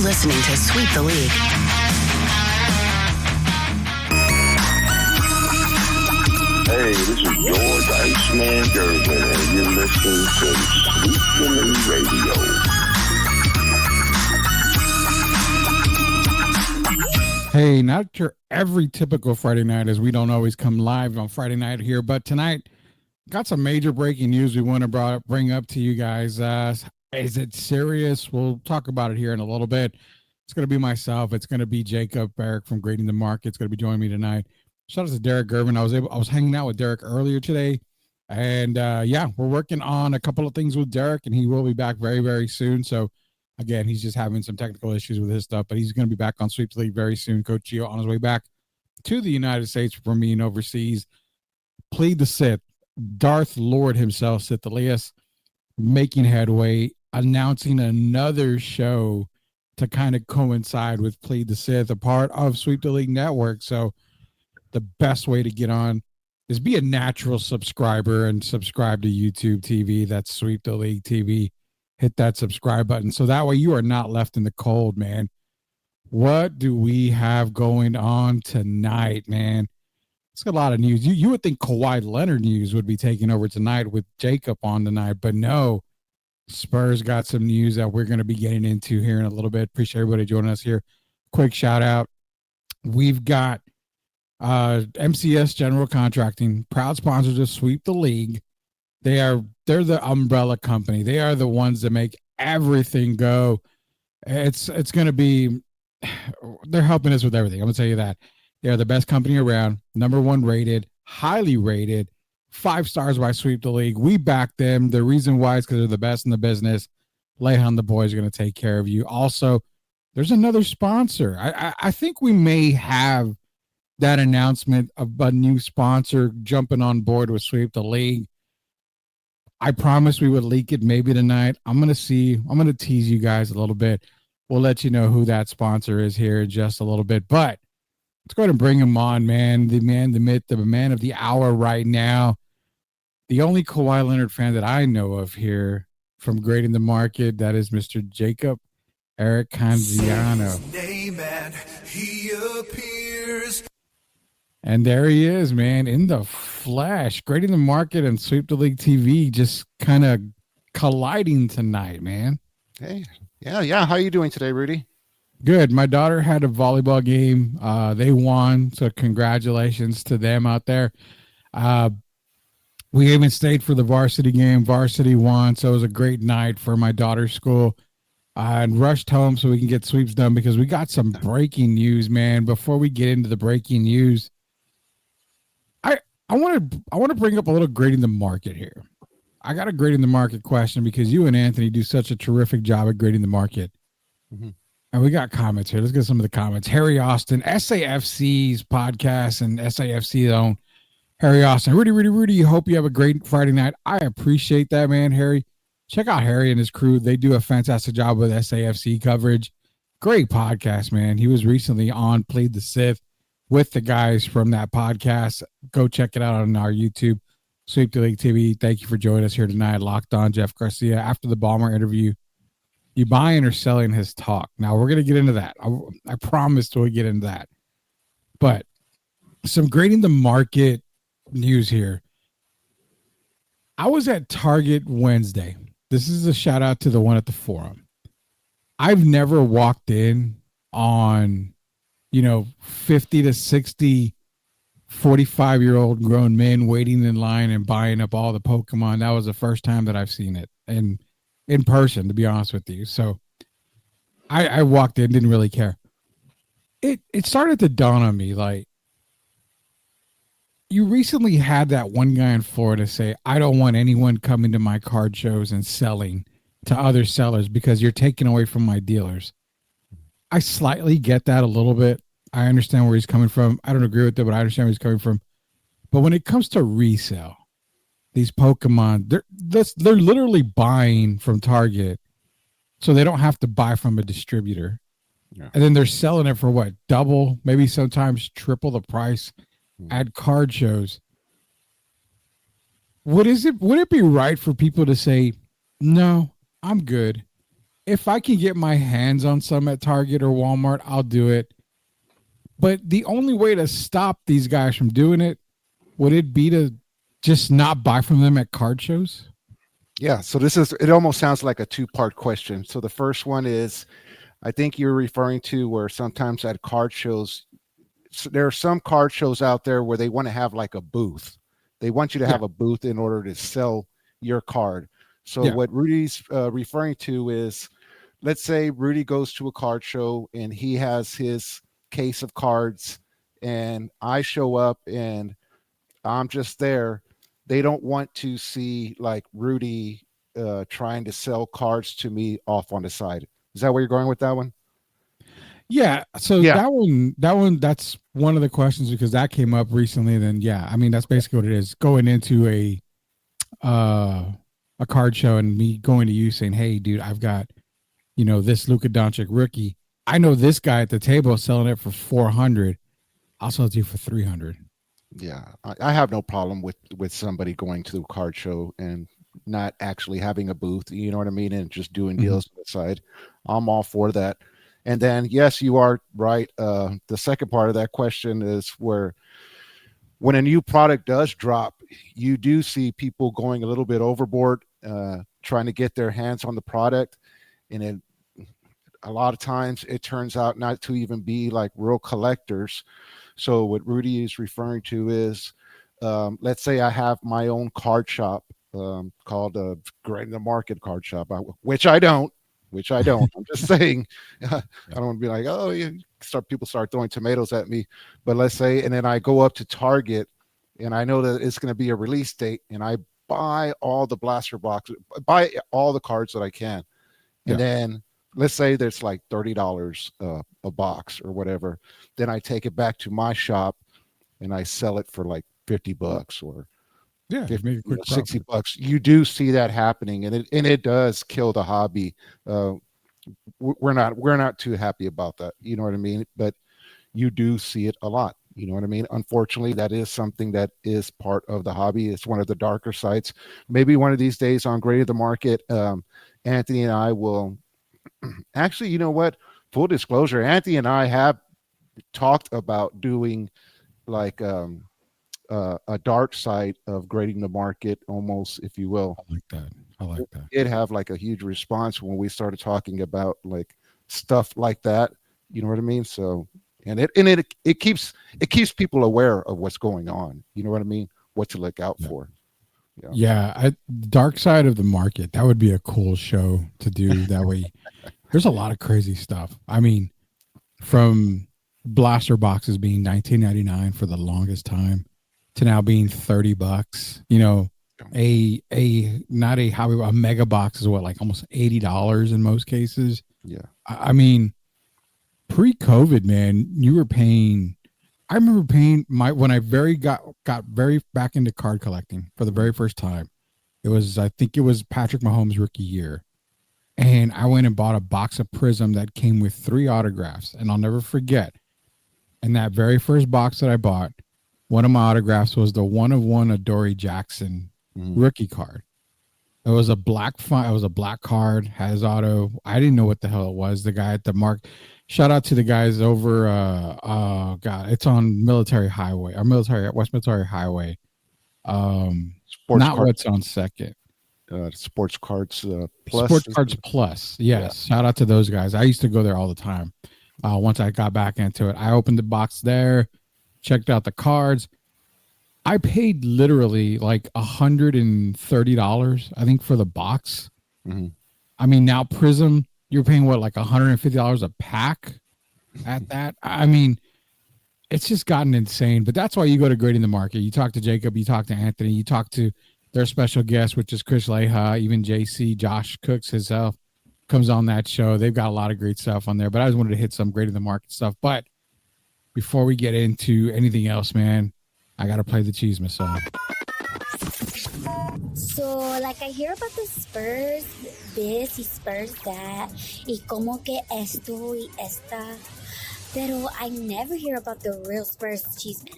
listening to Sweep the League. Hey, this is George Iceman Gervin, and you're listening to Sweep the League Radio. Hey, not your every typical Friday night, as we don't always come live on Friday night here, but tonight got some major breaking news we want to bring up to you guys. Is it serious? We'll talk about it here in a little bit. It's going to be myself. It's going to be Jacob Barrick from Grading the Market. It's going to be joining me tonight. Shout out to Derek Gervin. I was hanging out with Derek earlier today, and we're working on a couple of things with Derek, and he will be back very, very soon. So again, he's just having some technical issues with his stuff, but he's going to be back on Sweep the League very soon. Coach Gio on his way back to the United States from being overseas. Plead the Sith, Darth Lord himself, Sith Elias, making headway, announcing another show to kind of coincide with Plead the Sith, a part of Sweep the League Network. So the best way to get on is be a natural subscriber and subscribe to YouTube TV. That's Sweep the League TV. Hit that subscribe button so that way you are not left in the cold, man. What do we have going on tonight, man? It's got a lot of news. You would think Kawhi Leonard news would be taking over tonight with Jacob on tonight, but no. Spurs got some news that we're going to be getting into here in a little bit. Appreciate everybody joining us here. Quick shout out. We've got MCS General Contracting, proud sponsors of Sweep the League. They're the umbrella company. They are the ones that make everything go. It's going to be, they're helping us with everything. I'm going to tell you that. They're the best company around, #1 rated, highly rated, 5 stars by Sweep the League. We back them. The reason why is because they're the best in the business. Lehan, the boys, are going to take care of you. Also, there's another sponsor. I think we may have that announcement of a new sponsor jumping on board with Sweep the League. I promised we would leak it maybe tonight. I'm going to see. I'm going to tease you guys a little bit. We'll let you know who that sponsor is here in just a little bit. But let's go ahead and bring him on, man. The man, the myth, the man of the hour right now. The only Kawhi Leonard fan that I know of here from Grading the Market, that is Mr. Jacob Eric Canziano. He appears. And there he is, man, in the flesh. Grading the Market and Sweep the League TV just kind of colliding tonight, man. Hey, yeah. How are you doing today, Rudy? Good. My daughter had a volleyball game. They won, so congratulations to them out there. We even stayed for the varsity game. Varsity won, so it was a great night for my daughter's school. And rushed home so we can get sweeps done because we got some breaking news, man. Before we get into the breaking news, I want to bring up a little Grading the Market here. I got a Grading the Market question because you and Anthony do such a terrific job at Grading the Market. Mm-hmm. And we got comments here. Let's get some of the comments. Harry Austin, SAFC's podcast and SAFC's own Harry Austin. Rudy, hope you have a great Friday night. I appreciate that, man, Harry. Check out Harry and his crew. They do a fantastic job with SAFC coverage. Great podcast, man. He was recently on Plead the Sith with the guys from that podcast. Go check it out on our YouTube, Sweep the League TV. Thank you for joining us here tonight. Locked on Jeff Garcia. After the Ballmer interview, you buying or selling his talk? Now, we're going to get into that. I promised we'll get into that. But some Grading the Market news here. I was at Target Wednesday. This is a shout out to the one at the Forum. I've never walked in on, 50 to 60, 45-year-old grown men waiting in line and buying up all the Pokemon. That was the first time that I've seen it and in person, to be honest with you. So I walked in, didn't really care. It started to dawn on me, like, you recently had that one guy in Florida say, I don't want anyone coming to my card shows and selling to other sellers because you're taking away from my dealers. I slightly get that a little bit. I understand where he's coming from. I don't agree with it, but I understand where he's coming from. But when it comes to resale, these Pokemon, they're literally buying from Target so they don't have to buy from a distributor. Yeah. And then they're selling it for what? Double, maybe sometimes triple the price at card shows. Would it be right for people to say, no, I'm good. if I can get my hands on some at Target or Walmart, I'll do it. But the only way to stop these guys from doing it, would it be to just not buy from them at card shows? Yeah. So it almost sounds like a two-part question. So the first one is, I think you're referring to where sometimes at card shows, there are some card shows out there where they want to have like a booth. They want you to have a booth in order to sell your card. So what Rudy's referring to is, let's say Rudy goes to a card show and he has his case of cards and I show up and I'm just there. They don't want to see like Rudy trying to sell cards to me off on the side. Is that where you're going with that one? Yeah. So that one, that's one of the questions because that came up recently. Then I mean, that's basically what it is. Going into a card show and me going to you saying, "Hey, dude, I've got, this Luka Doncic rookie. I know this guy at the table is selling it for $400. I'll sell it to you for $300." Yeah, I have no problem with somebody going to a card show and not actually having a booth. You know what I mean, and just doing deals on the side. I'm all for that. And then, yes, you are right. The second part of that question is where when a new product does drop, you do see people going a little bit overboard, trying to get their hands on the product. And a lot of times it turns out not to even be like real collectors. So what Rudy is referring to is, let's say I have my own card shop called Grading the Market Card Shop, which I don't. I'm just saying, I don't want to be like, oh, people start throwing tomatoes at me. But let's say, and then I go up to Target and I know that it's going to be a release date and I buy all the blaster boxes, buy all the cards that I can. And then let's say there's like $30 a box or whatever. Then I take it back to my shop and I sell it for like $50 or make a quick $60. You do see that happening, and it does kill the hobby. We're not too happy about that. You know what I mean? But you do see it a lot. You know what I mean? Unfortunately, that is something that is part of the hobby. It's one of the darker sides. Maybe one of these days on Grading the Market, Anthony and I will actually, you know what? Full disclosure, Anthony and I have talked about doing like a dark side of Grading the Market, almost, if you will. I like that. It have like a huge response when we started talking about like stuff like that. You know what I mean? So, and it keeps people aware of what's going on. You know what I mean? What to look out for. Dark side of the market. That would be a cool show to do. That way, there's a lot of crazy stuff. I mean, from blaster boxes being $19.99 for the longest time to now being $30. A mega box is what, like almost $80 in most cases. Yeah. I mean, pre-COVID, man, you were paying. I remember paying when I got very back into card collecting for the very first time. I think it was Patrick Mahomes' rookie year. And I went and bought a box of Prism that came with 3 autographs. And I'll never forget. In that very first box that I bought, one of my autographs was the 1/1 Adoree Jackson rookie card. It was a black card, had his auto. I didn't know what the hell it was. The guy at the mark. Shout out to the guys over it's on Military Highway, West Military Highway. What's on Second. Sports Cards Plus. Sports Cards Plus. Yes. Yeah. Shout out to those guys. I used to go there all the time. Once I got back into it, I opened the box there, checked out the cards. I paid literally like $130, I think, for the box. Mm-hmm. I mean, now Prism, you're paying what, like $150 a pack at that? I mean, it's just gotten insane. But that's why you go to Grading the Market. You talk to Jacob, you talk to Anthony, you talk to their special guest, which is Chris Leha, even JC, Josh Cooks himself comes on that show. They've got a lot of great stuff on there. But I just wanted to hit some Grading the Market stuff. But before we get into anything else, man, I got to play the Chisme song. So, like, I hear about the Spurs this y Spurs that, y como que esto y esta, pero I never hear about the real Spurs chisme.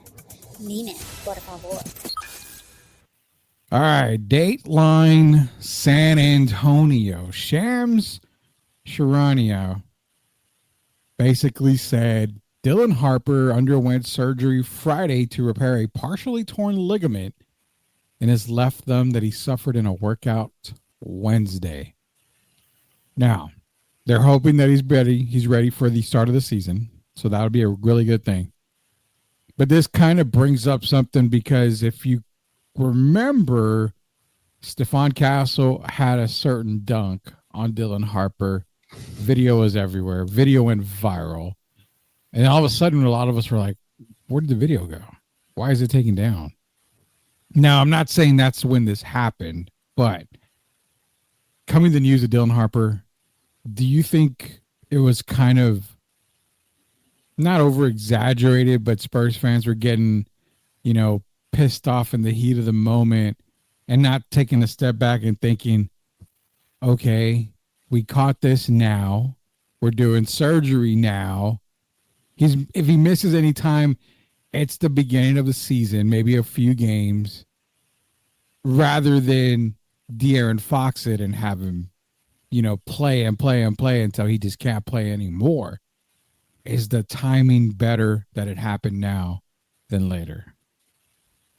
Dime, por favor. All right, Dateline San Antonio. Shams Sharonio basically said Dylan Harper underwent surgery Friday to repair a partially torn ligament in his left thumb that he suffered in a workout Wednesday. Now, they're hoping that he's ready. He's ready for the start of the season. So that would be a really good thing. But this kind of brings up something because if you remember, Stephon Castle had a certain dunk on Dylan Harper. Video was everywhere. Video went viral. And all of a sudden, a lot of us were like, where did the video go? Why is it taken down? Now, I'm not saying that's when this happened, but coming to the news of Dylan Harper, do you think it was kind of not over exaggerated, but Spurs fans were getting, pissed off in the heat of the moment and not taking a step back and thinking, okay, we caught this now. We're doing surgery now. If he misses any time, it's the beginning of the season, maybe a few games, rather than De'Aaron Fox it and have him, play and play and play until he just can't play anymore. Is the timing better that it happened now than later?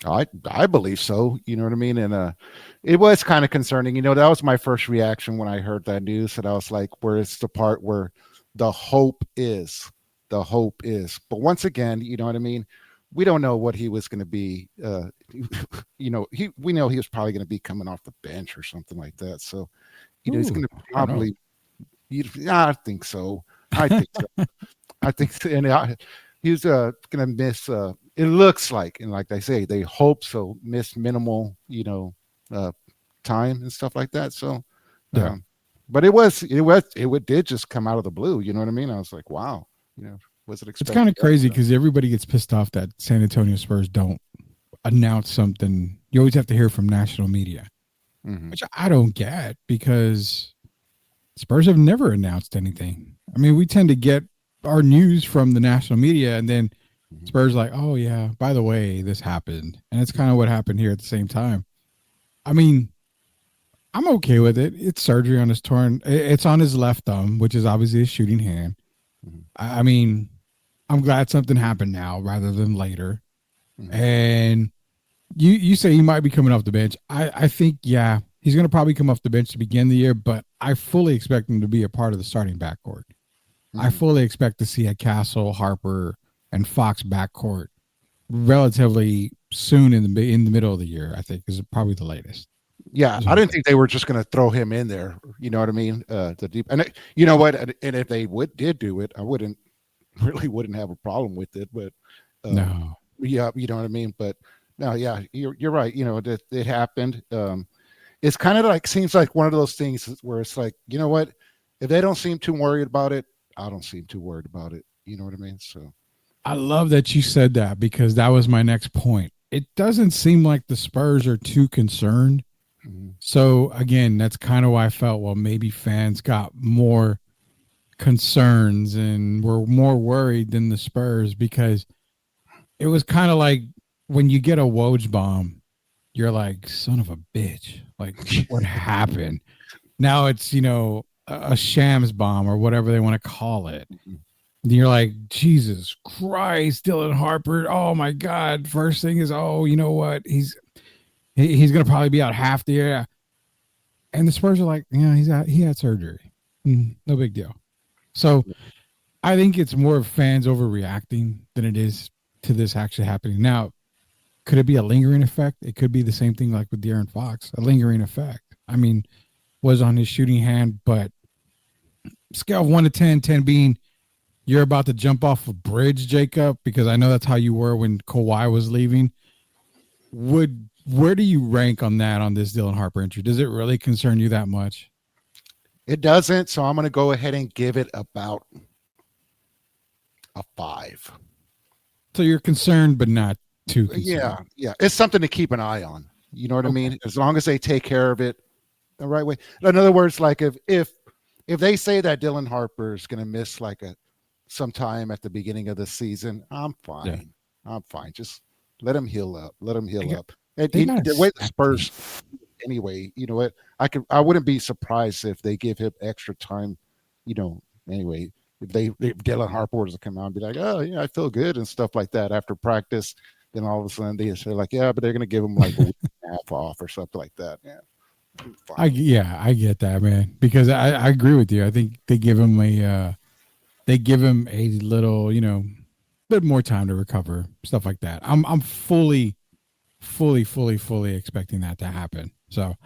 I believe so. You know what I mean? And it was kind of concerning. That was my first reaction when I heard that news. And I was like, where it's the part where the hope is. The hope is. But once again, you know what I mean? We don't know what he was going to be. We know he was probably going to be coming off the bench or something like that. So, he's going to probably. I think so. I think so. I think so. And he's going to miss. It looks like, and like they say, they hope so. Miss minimal, time and stuff like that. So, yeah. But it did just come out of the blue. You know what I mean? I was like, wow. Was it expected? It's kind of crazy because everybody gets pissed off that San Antonio Spurs don't announce something. You always have to hear from national media, which I don't get because Spurs have never announced anything. I mean, we tend to get our news from the national media and then Spurs like, oh yeah, by the way, this happened. And it's kind of what happened here at the same time. I mean, I'm okay with it. It's surgery on his torn. It's on his left thumb, which is obviously a shooting hand. I mean, I'm glad something happened now rather than later. And you say he might be coming off the bench. I think, yeah, he's going to probably come off the bench to begin the year, but I fully expect him to be a part of the starting backcourt. I fully expect to see a Castle, Harper, and Fox backcourt relatively soon in the middle of the year. I think is probably the latest. Yeah, I didn't think they were just going to throw him in there. You know what I mean? The deep, and you know what? And if they did do it, I wouldn't have a problem with it. But no, yeah, you know what I mean. But no, yeah, you're right. It happened. It's kind of like seems like one of those things where it's like, you know what? If they don't seem too worried about it, I don't seem too worried about it. You know what I mean? So I love that you said that because that was my next point. It doesn't seem like the Spurs are too concerned. So again, that's kind of why I felt, well, maybe fans got more concerns and were more worried than the Spurs because it was kind of like when you get a Woj bomb, you're like, son of a bitch. Like, what happened? Now it's, a Shams bomb or whatever they want to call it. And you're like, Jesus Christ, Dylan Harper. Oh my God. First thing is, oh, you know what? He's going to probably be out half the year. And the Spurs are like, yeah, he had surgery. No big deal. So I think it's more of fans overreacting than it is to this actually happening. Now, could it be a lingering effect? It could be the same thing like with De'Aaron Fox, a lingering effect. I mean, was on his shooting hand, but scale of 1 to 10, 10 being you're about to jump off a bridge, Jacob, because I know that's how you were when Kawhi was leaving. Where do you rank on this Dylan Harper injury? Does it really concern you that much? It doesn't. So I'm going to go ahead and give it about a 5. So you're concerned, but not too concerned. Yeah. It's something to keep an eye on. You know what I mean? As long as they take care of it the right way. In other words, like if they say that Dylan Harper is going to miss like sometime at the beginning of the season, I'm fine. Yeah. I'm fine. Just let him heal up. And the way the Spurs, anyway, you know what? I wouldn't be surprised if they give him extra time, anyway, if Dylan Harper was to come out and be like, oh, yeah, I feel good and stuff like that after practice, then all of a sudden they say like, yeah, but they're going to give him like a week and a half off or something like that. Yeah. I get that, man, because I agree with you. I think they give him a little, bit more time to recover, stuff like that. I'm fully expecting that to happen. So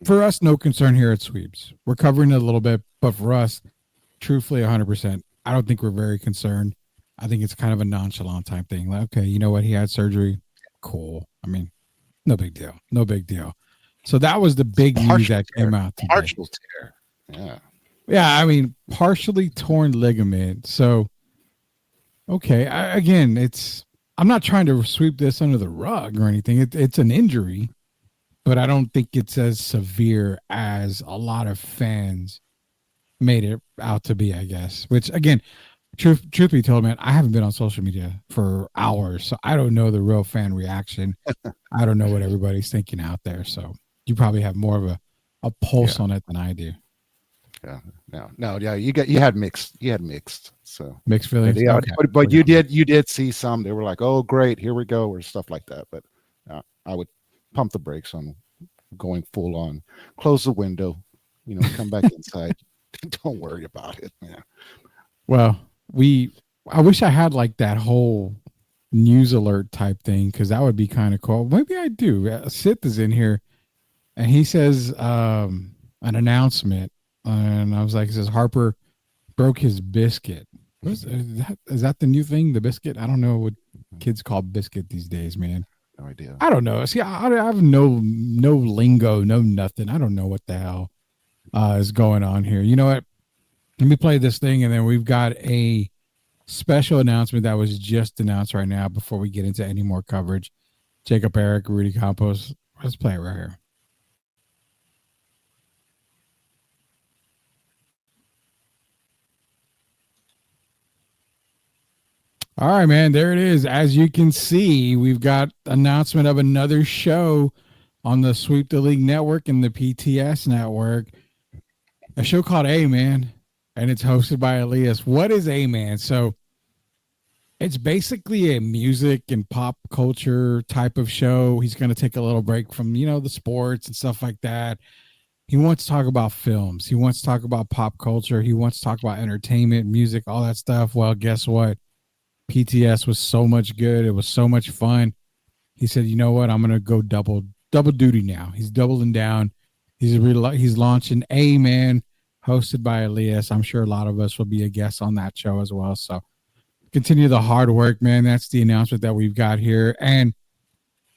for us, no concern here at Sweeps. We're covering it a little bit, but for us, truthfully, 100%, I don't think we're very concerned. I think it's kind of a nonchalant type thing. Like, okay, you know what? He had surgery. Cool. I mean, no big deal. No big deal. So that was the big news that came out today. Partial tear. Yeah. Yeah, I mean, partially torn ligament. So, okay, I'm not trying to sweep this under the rug or anything. It's an injury, but I don't think it's as severe as a lot of fans made it out to be, I guess. Which, again, truth be told, man, I haven't been on social media for hours, so I don't know the real fan reaction. I don't know what everybody's thinking out there. So you probably have more of a pulse on it than I do. Yeah, no, yeah, you had mixed. So mixed feelings. Yeah, okay. but you did see some. They were like, oh, great, here we go, or stuff like that. But I would pump the brakes on going full on. Close the window, come back inside. Don't worry about it, man. Well, I wish I had like that whole news alert type thing, because that would be kind of cool. Maybe I do. Sith is in here, and he says an announcement. And I was like, it says Harper broke his biscuit. Is that the new thing? The biscuit? I don't know what kids call biscuit these days, man. No idea. I don't know. See, I have no lingo, no nothing. I don't know what the hell is going on here. You know what? Let me play this thing, and then we've got a special announcement that was just announced right now before we get into any more coverage. Jacob Eric, Rudy Campos. Let's play it right here. All right, man, there it is. As you can see, we've got announcement of another show on the Sweep the League Network and the PTS Network. A show called A-Man, and it's hosted by Elias. What is A-Man? So it's basically a music and pop culture type of show. He's going to take a little break from, the sports and stuff like that. He wants to talk about films. He wants to talk about pop culture. He wants to talk about entertainment, music, all that stuff. Well, guess what? PTS was so much good. It was so much fun. He said, you know what? I'm going to go double duty now. He's doubling down. He's launching A-Man, hosted by Elias. I'm sure a lot of us will be a guest on that show as well. So continue the hard work, man. That's the announcement that we've got here. And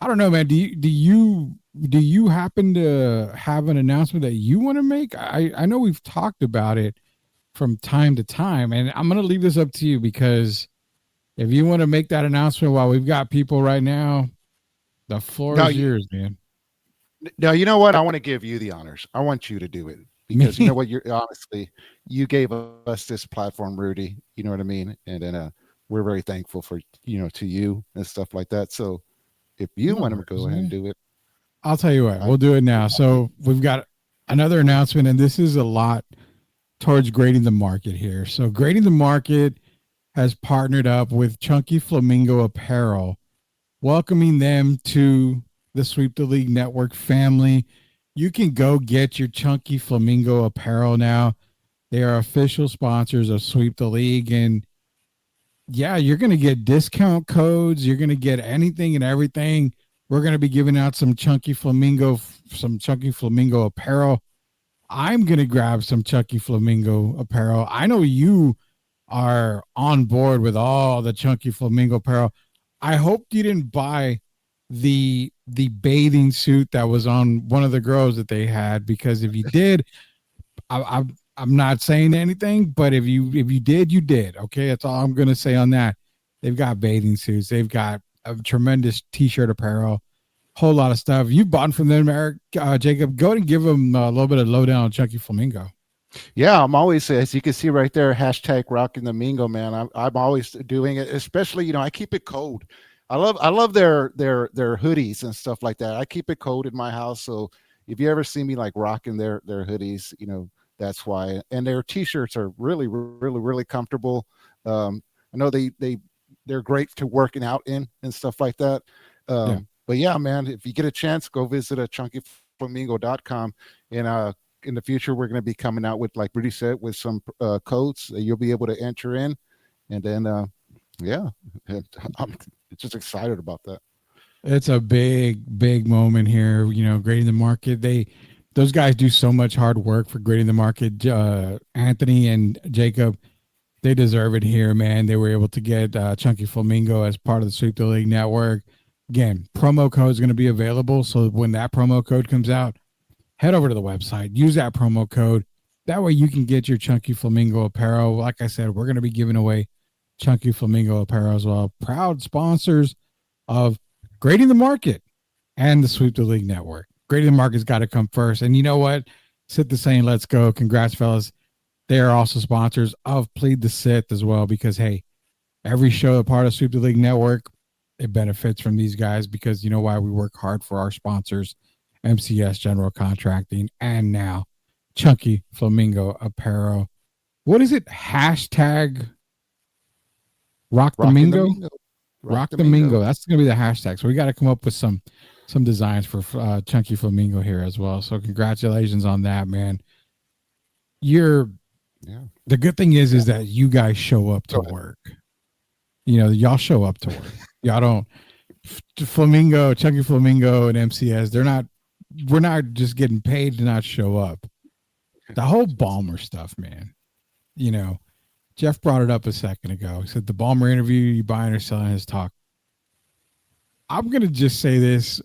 I don't know, man. Do you happen to have an announcement that you want to make? I know we've talked about it from time to time, and I'm going to leave this up to you, because if you want to make that announcement while we've got people right now, the floor is yours, man. Now, you know what? I want to give you the honors. I want you to do it, because you know what? You gave us this platform, Rudy. You know what I mean? And then we're very thankful for, to you and stuff like that. So if you want to go ahead and do it. I'll tell you what, we'll do it now. So we've got another announcement, and this is a lot towards Grading the Market here. So Grading the Market has partnered up with Chunky Flamingo Apparel, welcoming them to the Sweep the League Network family. You can go get your Chunky Flamingo apparel now. They are official sponsors of Sweep the League, and yeah, you're going to get discount codes. You're going to get anything and everything. We're going to be giving out some Chunky Flamingo apparel. I'm going to grab some Chunky Flamingo apparel. I know you are on board with all the Chunky Flamingo apparel. I hope you didn't buy the bathing suit that was on one of the girls that they had, because if you did, I'm not saying anything, but if you did, you did. Okay, that's all I'm gonna say on that. They've got bathing suits. They've got a tremendous t-shirt apparel, whole lot of stuff. You bought from them, Eric, Jacob. Go ahead and give them a little bit of lowdown on Chunky Flamingo. Yeah, I'm always, as you can see right there, hashtag rocking the Mingo, man. I'm always doing it, especially, I keep it cold. I love their hoodies and stuff like that. I keep it cold in my house. So if you ever see me like rocking their hoodies, That's why. And their t-shirts are really, really, really comfortable. I know they're great to working out in and stuff like that. Yeah. But yeah, man, if you get a chance, go visit chunkyflamingo.com. And in the future, we're going to be coming out with, like Rudy said, with some codes that you'll be able to enter in. And then, yeah, I'm just excited about that. It's a big moment here. Grading the market. Those guys do so much hard work for grading the market. Anthony and Jacob, they deserve it here, man. They were able to get Chunky Flamingo as part of the Sweep the League network. Again, promo code is going to be available. So when that promo code comes out, head over to the website, use that promo code. That way you can get your Chunky Flamingo apparel. Like I said, we're going to be giving away Chunky Flamingo apparel as well. Proud sponsors of Grading the Market and the Sweep the League network. Grading the Market's got to come first. And you know what? Sit the Saying, let's go. Congrats, fellas. They are also sponsors of Plead the Sith as well, because, hey, every show a part of Sweep the League network, it benefits from these guys, because you know why? We work hard for our sponsors, MCS General Contracting, and now Chunky Flamingo Apparel. What is it? Hashtag Rock the Mingo? Rock the Mingo. That's going to be the hashtag. So we got to come up with some designs for Chunky Flamingo here as well. So congratulations on that, man. The good thing is that you guys show up to work. Y'all show up to work. Y'all don't. Flamingo, Chunky Flamingo, and MCS, we're not just getting paid to not show up. The whole Ballmer stuff, man. Jeff brought it up a second ago. He said the Ballmer interview, you buying or selling his talk. I'm going to just say this.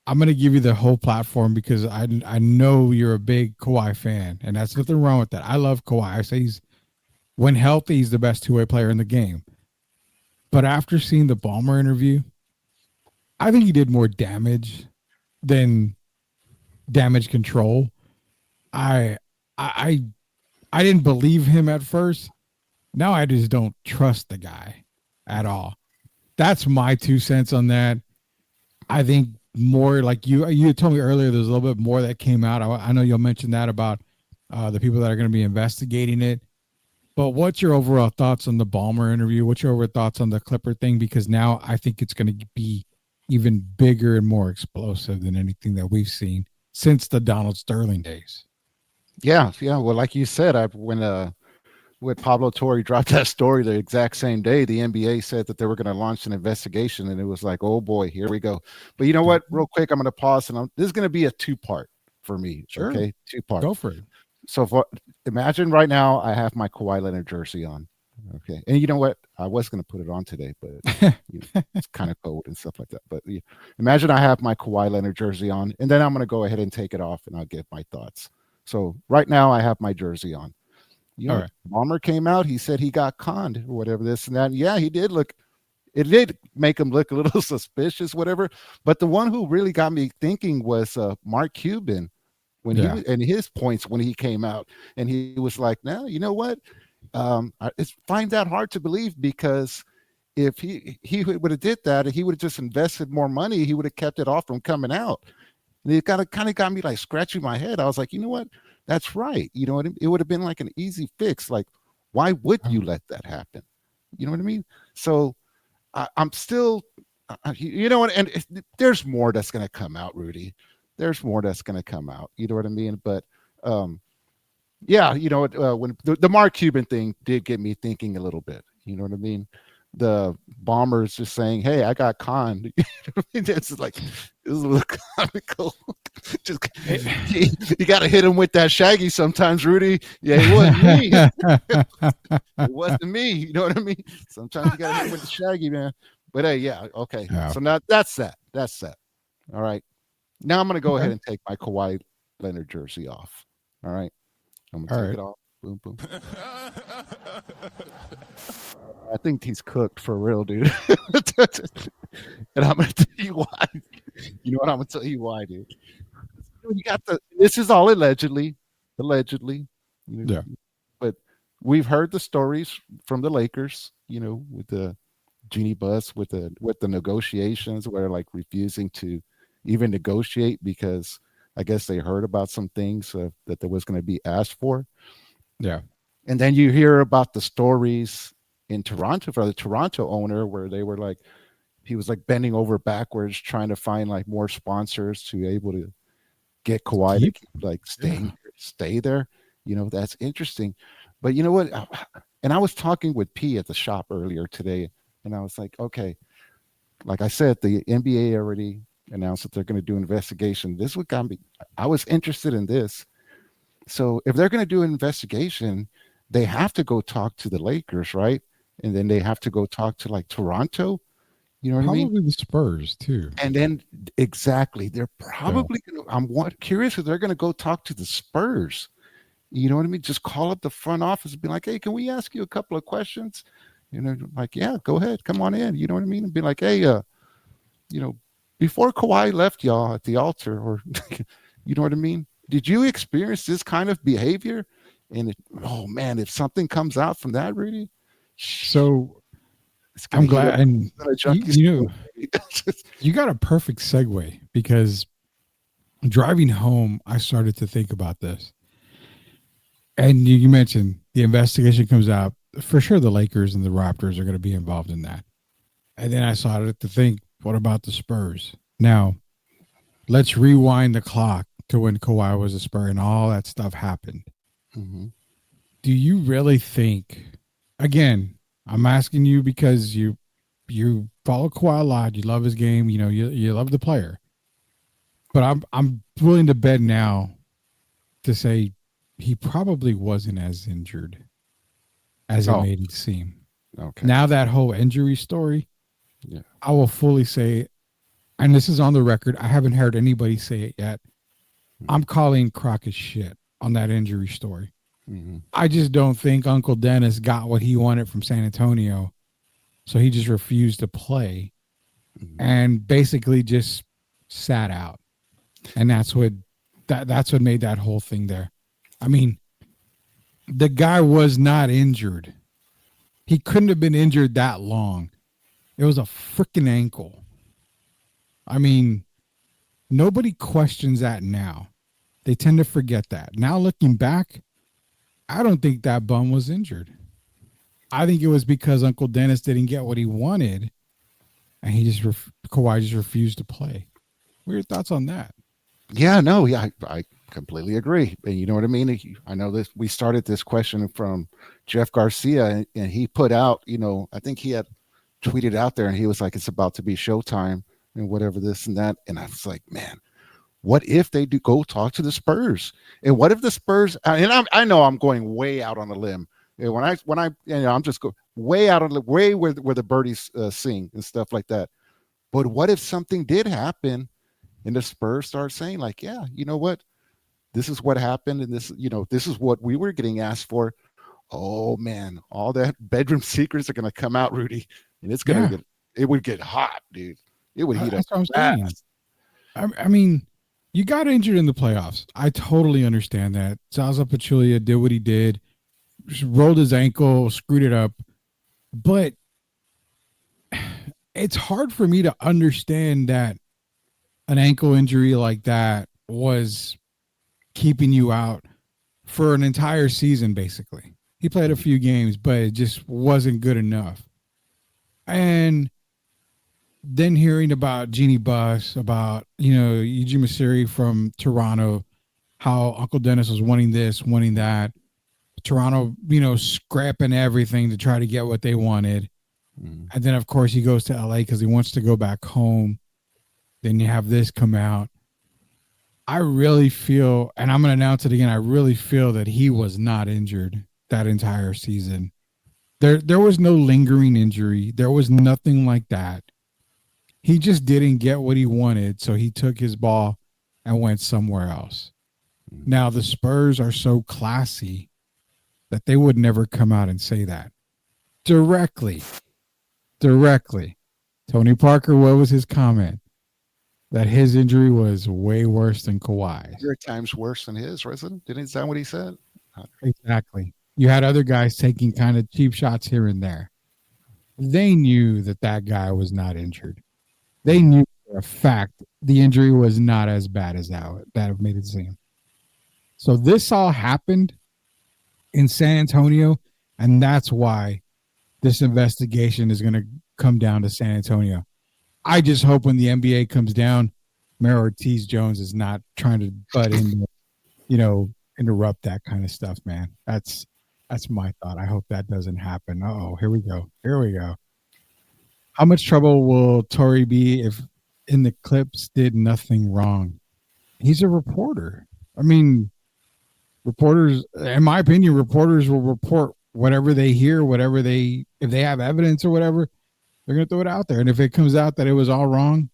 I'm going to give you the whole platform because I know you're a big Kawhi fan, and that's nothing wrong with that. I love Kawhi. I say when healthy, he's the best two-way player in the game. But after seeing the Ballmer interview, I think he did more damage than damage control. I didn't believe him at first. Now I just don't trust the guy at all. That's my 2 cents on that. I think more like you told me earlier, there's a little bit more that came out. I know you'll mention that about the people that are going to be investigating it. But what's your overall thoughts on the Ballmer interview? What's your overall thoughts on the Clipper thing? Because now I think it's going to be even bigger and more explosive than anything that we've seen since the Donald Sterling days. Yeah. Well, like you said, when Pablo Torre dropped that story the exact same day, the NBA said that they were going to launch an investigation, and it was like, oh boy, here we go. But you know what? Real quick, I'm going to pause, and this is going to be a 2-part for me. Sure. Okay, 2-part. Go for it. So imagine right now I have my Kawhi Leonard jersey on. Okay, and you know what? I was going to put it on today, but it's kind of cold and stuff like that. But imagine I have my Kawhi Leonard jersey on, and then I'm going to go ahead and take it off, and I'll give my thoughts. So right now I have my jersey on. Right. Ballmer came out. He said he got conned or whatever, this and that. And yeah, he did look. It did make him look a little suspicious, whatever. But the one who really got me thinking was Mark Cuban when he and his points when he came out, and he was like, "No, you know what? I find that hard to believe, because if he would have did that, he would have just invested more money. He would have kept it off from coming out." And it kind of got me like scratching my head. I was like, you know what? That's right. You know what? It would have been like an easy fix. Like, why would you let that happen? You know what I mean? So I'm still, you know what? And there's more that's going to come out, Rudy. There's more that's going to come out. You know what I mean? But yeah, you know, when the Mark Cuban thing did get me thinking a little bit. You know what I mean? The Bombers just saying, "Hey, I got conned." It's like, this is a little comical. Just you got to hit him with that Shaggy sometimes, Rudy. Yeah, it wasn't me. It wasn't me. You know what I mean? Sometimes you got to hit him with the Shaggy, man. But hey, yeah, okay. Yeah. So now that's that. That's that. All right. Now I'm gonna go ahead and take my Kawhi Leonard jersey off. All right. I'm gonna take it off. Boom, boom. I think he's cooked for real, dude. And I'm gonna tell you why. You know what? I'm gonna tell you why, dude. You got this is all allegedly. You know, yeah. But we've heard the stories from the Lakers, you know, with the Genie Bus, with the negotiations where like refusing to even negotiate because I guess they heard about some things that there was going to be asked for. Yeah. And then you hear about the stories in Toronto for the Toronto owner where they were like, he was like bending over backwards trying to find like more sponsors to be able to get Kawhi to keep like stay there. You know, that's interesting. But you know what? And I was talking with P at the shop earlier today, and I was like, okay, like I said, the NBA already announced that they're going to do an investigation. This would got me. I was interested in this. So if they're going to do an investigation, they have to go talk to the Lakers, right? And then they have to go talk to like Toronto. You know what I mean? Probably the Spurs too. And then exactly, they're probably going to, I'm curious if they're going to go talk to the Spurs. You know what I mean? Just call up the front office and be like, hey, can we ask you a couple of questions? You know, like, yeah, go ahead, come on in. You know what I mean? And be like, hey, you know, before Kawhi left y'all at the altar, or you know what I mean? Did you experience this kind of behavior? And oh man, if something comes out from that, Rudy. So I'm glad, and you got a perfect segue, because driving home, I started to think about this. And you mentioned the investigation comes out. For sure, the Lakers and the Raptors are going to be involved in that. And then I started to think, what about the Spurs? Now, let's rewind the clock to when Kawhi was a Spur and all that stuff happened. Mm-hmm. Do you really think, again, I'm asking you because you follow Kawhi a lot, you love his game, you know, you love the player. But I'm willing to bet now to say he probably wasn't as injured as it made it seem. Okay. Now that whole injury story, I will fully say, and this is on the record, I haven't heard anybody say it yet, I'm calling Crockett's shit on that injury story. Mm-hmm. I just don't think Uncle Dennis got what he wanted from San Antonio, so he just refused to play and basically just sat out. And that's what made that whole thing there. I mean, the guy was not injured. He couldn't have been injured that long. It was a freaking ankle. I mean, nobody questions that now. They tend to forget that. Now looking back, I don't think that bum was injured. I think it was because Uncle Dennis didn't get what he wanted, and Kawhi just refused to play. What are your thoughts on that? Yeah, no, yeah, I completely agree. And you know what I mean? I know this. We started this question from Jeff Garcia, and he put out, you know, I think he had tweeted out there, and he was like, it's about to be showtime and whatever this and that. And I was like, man, what if they do go talk to the Spurs? And what if the Spurs, and I know I'm going way out on a limb. And when I, you know, I'm just going way out on the way where the birdies sing and stuff like that. But what if something did happen and the Spurs start saying like, yeah, you know what? This is what happened. And this, you know, this is what we were getting asked for. Oh man, all that bedroom secrets are going to come out, Rudy. And it's going to it would get hot, dude. It would heat up fast. I mean, you got injured in the playoffs. I totally understand that. Zaza Pachulia did what he did, just rolled his ankle, screwed it up. But it's hard for me to understand that an ankle injury like that was keeping you out for an entire season, basically. He played a few games, but it just wasn't good enough. And then hearing about Jeannie Buss, about, you know, Eugene Masiri from Toronto, how Uncle Dennis was wanting this, wanting that. Toronto, you know, scrapping everything to try to get what they wanted. And then, of course, he goes to LA because he wants to go back home. Then you have this come out. I really feel, and I'm going to announce it again, I really feel that he was not injured that entire season. There was no lingering injury. There was nothing like that. He just didn't get what he wanted, so he took his ball and went somewhere else. Now, the Spurs are so classy that they would never come out and say that. Directly. Tony Parker, what was his comment? That his injury was way worse than Kawhi's. 100 times worse than his, wasn't it? Is that what he said? Exactly. You had other guys taking kind of cheap shots here and there. They knew that guy was not injured. They knew for a fact the injury was not as bad as that made it seem. So this all happened in San Antonio, and that's why this investigation is going to come down to San Antonio. I just hope when the NBA comes down, Mayor Ortiz Jones is not trying to butt in, interrupt that kind of stuff, man. That's my thought. I hope that doesn't happen. Oh, here we go. How much trouble will Tory be if in the Clips did nothing wrong? He's a reporter. I mean, reporters, in my opinion, reporters will report whatever they hear, if they have evidence or whatever, they're going to throw it out there. And if it comes out that it was all wrong,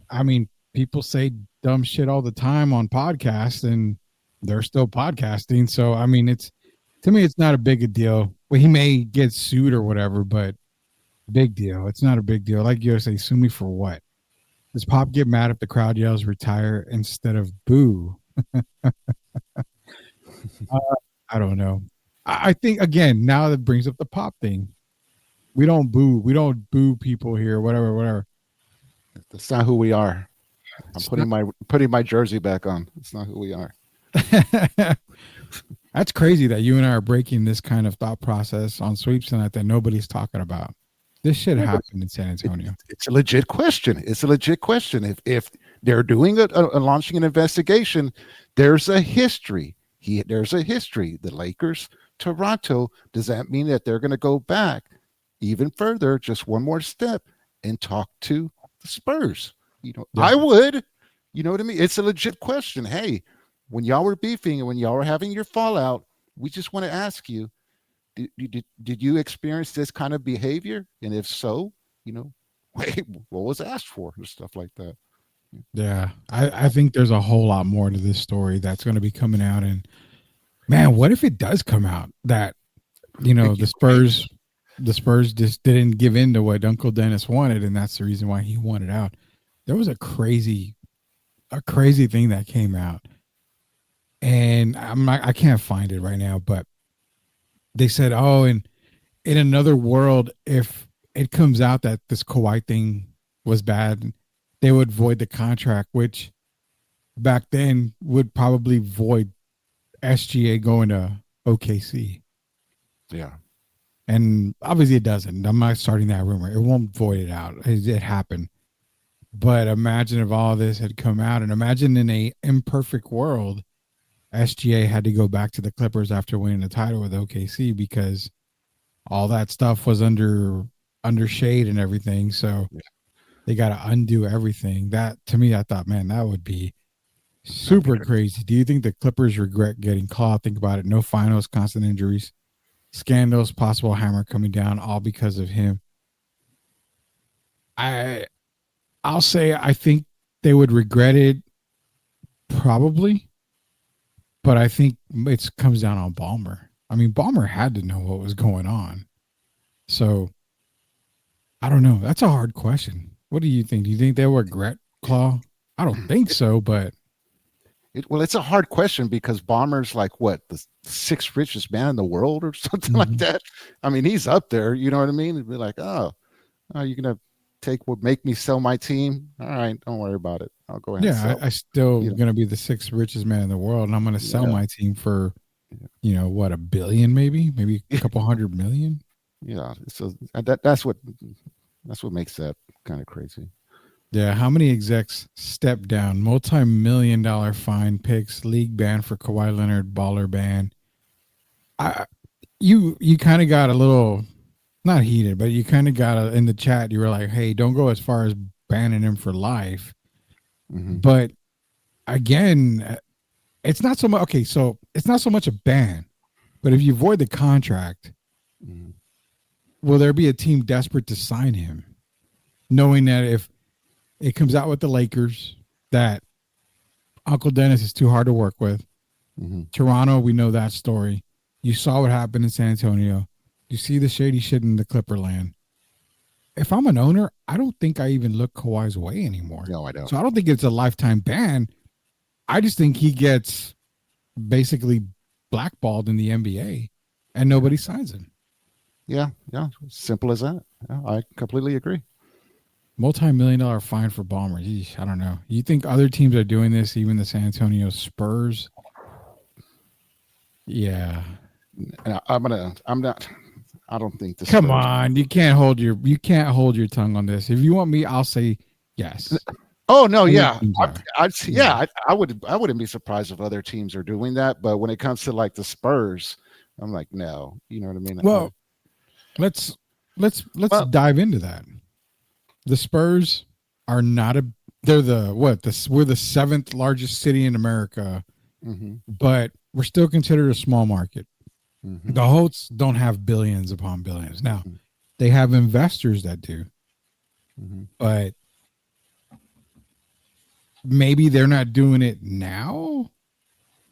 I mean, people say dumb shit all the time on podcasts and they're still podcasting. So, I mean, to me, it's not a big a deal. Well, he may get sued or whatever, but big deal. It's not a big deal. Like you say, sue me for what? Does Pop get mad if the crowd yells retire instead of boo? I don't know. I think, again, now that brings up the Pop thing. We don't boo people here, whatever. That's not who we are. I'm putting my jersey back on. It's not who we are. That's crazy that you and I are breaking this kind of thought process on Sweeps tonight that nobody's talking about. This shit happened in San Antonio. It's a legit question. If they're doing launching an investigation, there's a history. There's a history. The Lakers, Toronto. Does that mean that they're going to go back even further, just one more step, and talk to the Spurs? Yeah. I would. You know what I mean? It's a legit question. Hey, when y'all were beefing and when y'all were having your fallout, we just want to ask you, did you experience this kind of behavior? And if so, what was asked for and stuff like that. Yeah, I think there's a whole lot more to this story that's going to be coming out. And man, what if it does come out that, the Spurs just didn't give in to what Uncle Dennis wanted, and that's the reason why he wanted out. There was a crazy thing that came out, and I can't find it right now, but they said, oh, and in another world, if it comes out that this Kawhi thing was bad, they would void the contract, which back then would probably void SGA going to OKC. Yeah. And obviously it doesn't. I'm not starting that rumor. It won't void it out. It happened. But imagine if all this had come out, and imagine in a imperfect world, SGA had to go back to the Clippers after winning the title with OKC because all that stuff was under shade and everything. So they got to undo everything. That, to me, I thought, man, that would be super crazy. Do you think the Clippers regret getting caught? Think about it. No finals, constant injuries, scandals, possible hammer coming down, all because of him. I'll say I think they would regret it, probably. But I think it comes down on Ballmer. I mean, Ballmer had to know what was going on. So, I don't know. That's a hard question. What do you think? Do you think they would regret Claw? I don't think so, but... it's a hard question because Ballmer's like, what, the 6th richest man in the world or something like that? I mean, he's up there. You know what I mean? It'd be like, you're going to make me sell my team? All right, don't worry about it. I'll go ahead and sell. I still going to be the 6th richest man in the world, and I'm going to sell my team for, what, $1 billion maybe a couple $100 million? Yeah, so that's what makes that kind of crazy. Yeah, how many execs stepped down? Multi-million-dollar fine, picks, league ban for Kawhi Leonard, baller ban. You kind of got a little, not heated, but you kind of got in the chat. You were like, "Hey, don't go as far as banning him for life." Mm-hmm. But again, it's not so much. Okay, so it's not so much a ban, but if you void the contract, will there be a team desperate to sign him, knowing that if it comes out with the Lakers that Uncle Dennis is too hard to work with? Toronto, we know that story. You saw what happened in San Antonio. You see the shady shit in the Clipper land. If I'm an owner, I don't think I even look Kawhi's way anymore. No, I don't. So I don't think it's a lifetime ban. I just think he gets basically blackballed in the NBA and nobody signs him. Yeah. Simple as that. Yeah, I completely agree. Multi-million-dollar fine for Ballmer. Yeesh, I don't know. You think other teams are doing this? Even the San Antonio Spurs? Yeah. And I don't think the Come Spurs. on, you can't hold your tongue on this. If you want me, I'll say yes. Oh no, Other yeah, teams are. I wouldn't be surprised if other teams are doing that. But when it comes to like the Spurs, I'm like, no, you know what I mean? Well, let's Well- dive into that. The Spurs are not a. They're the what? We're the 7th largest city in America, Mhm, but we're still considered a small market. mhm. The Holtz don't have billions upon billions. Now, Mhm. they have investors that do, Mhm. but maybe they're not doing it now.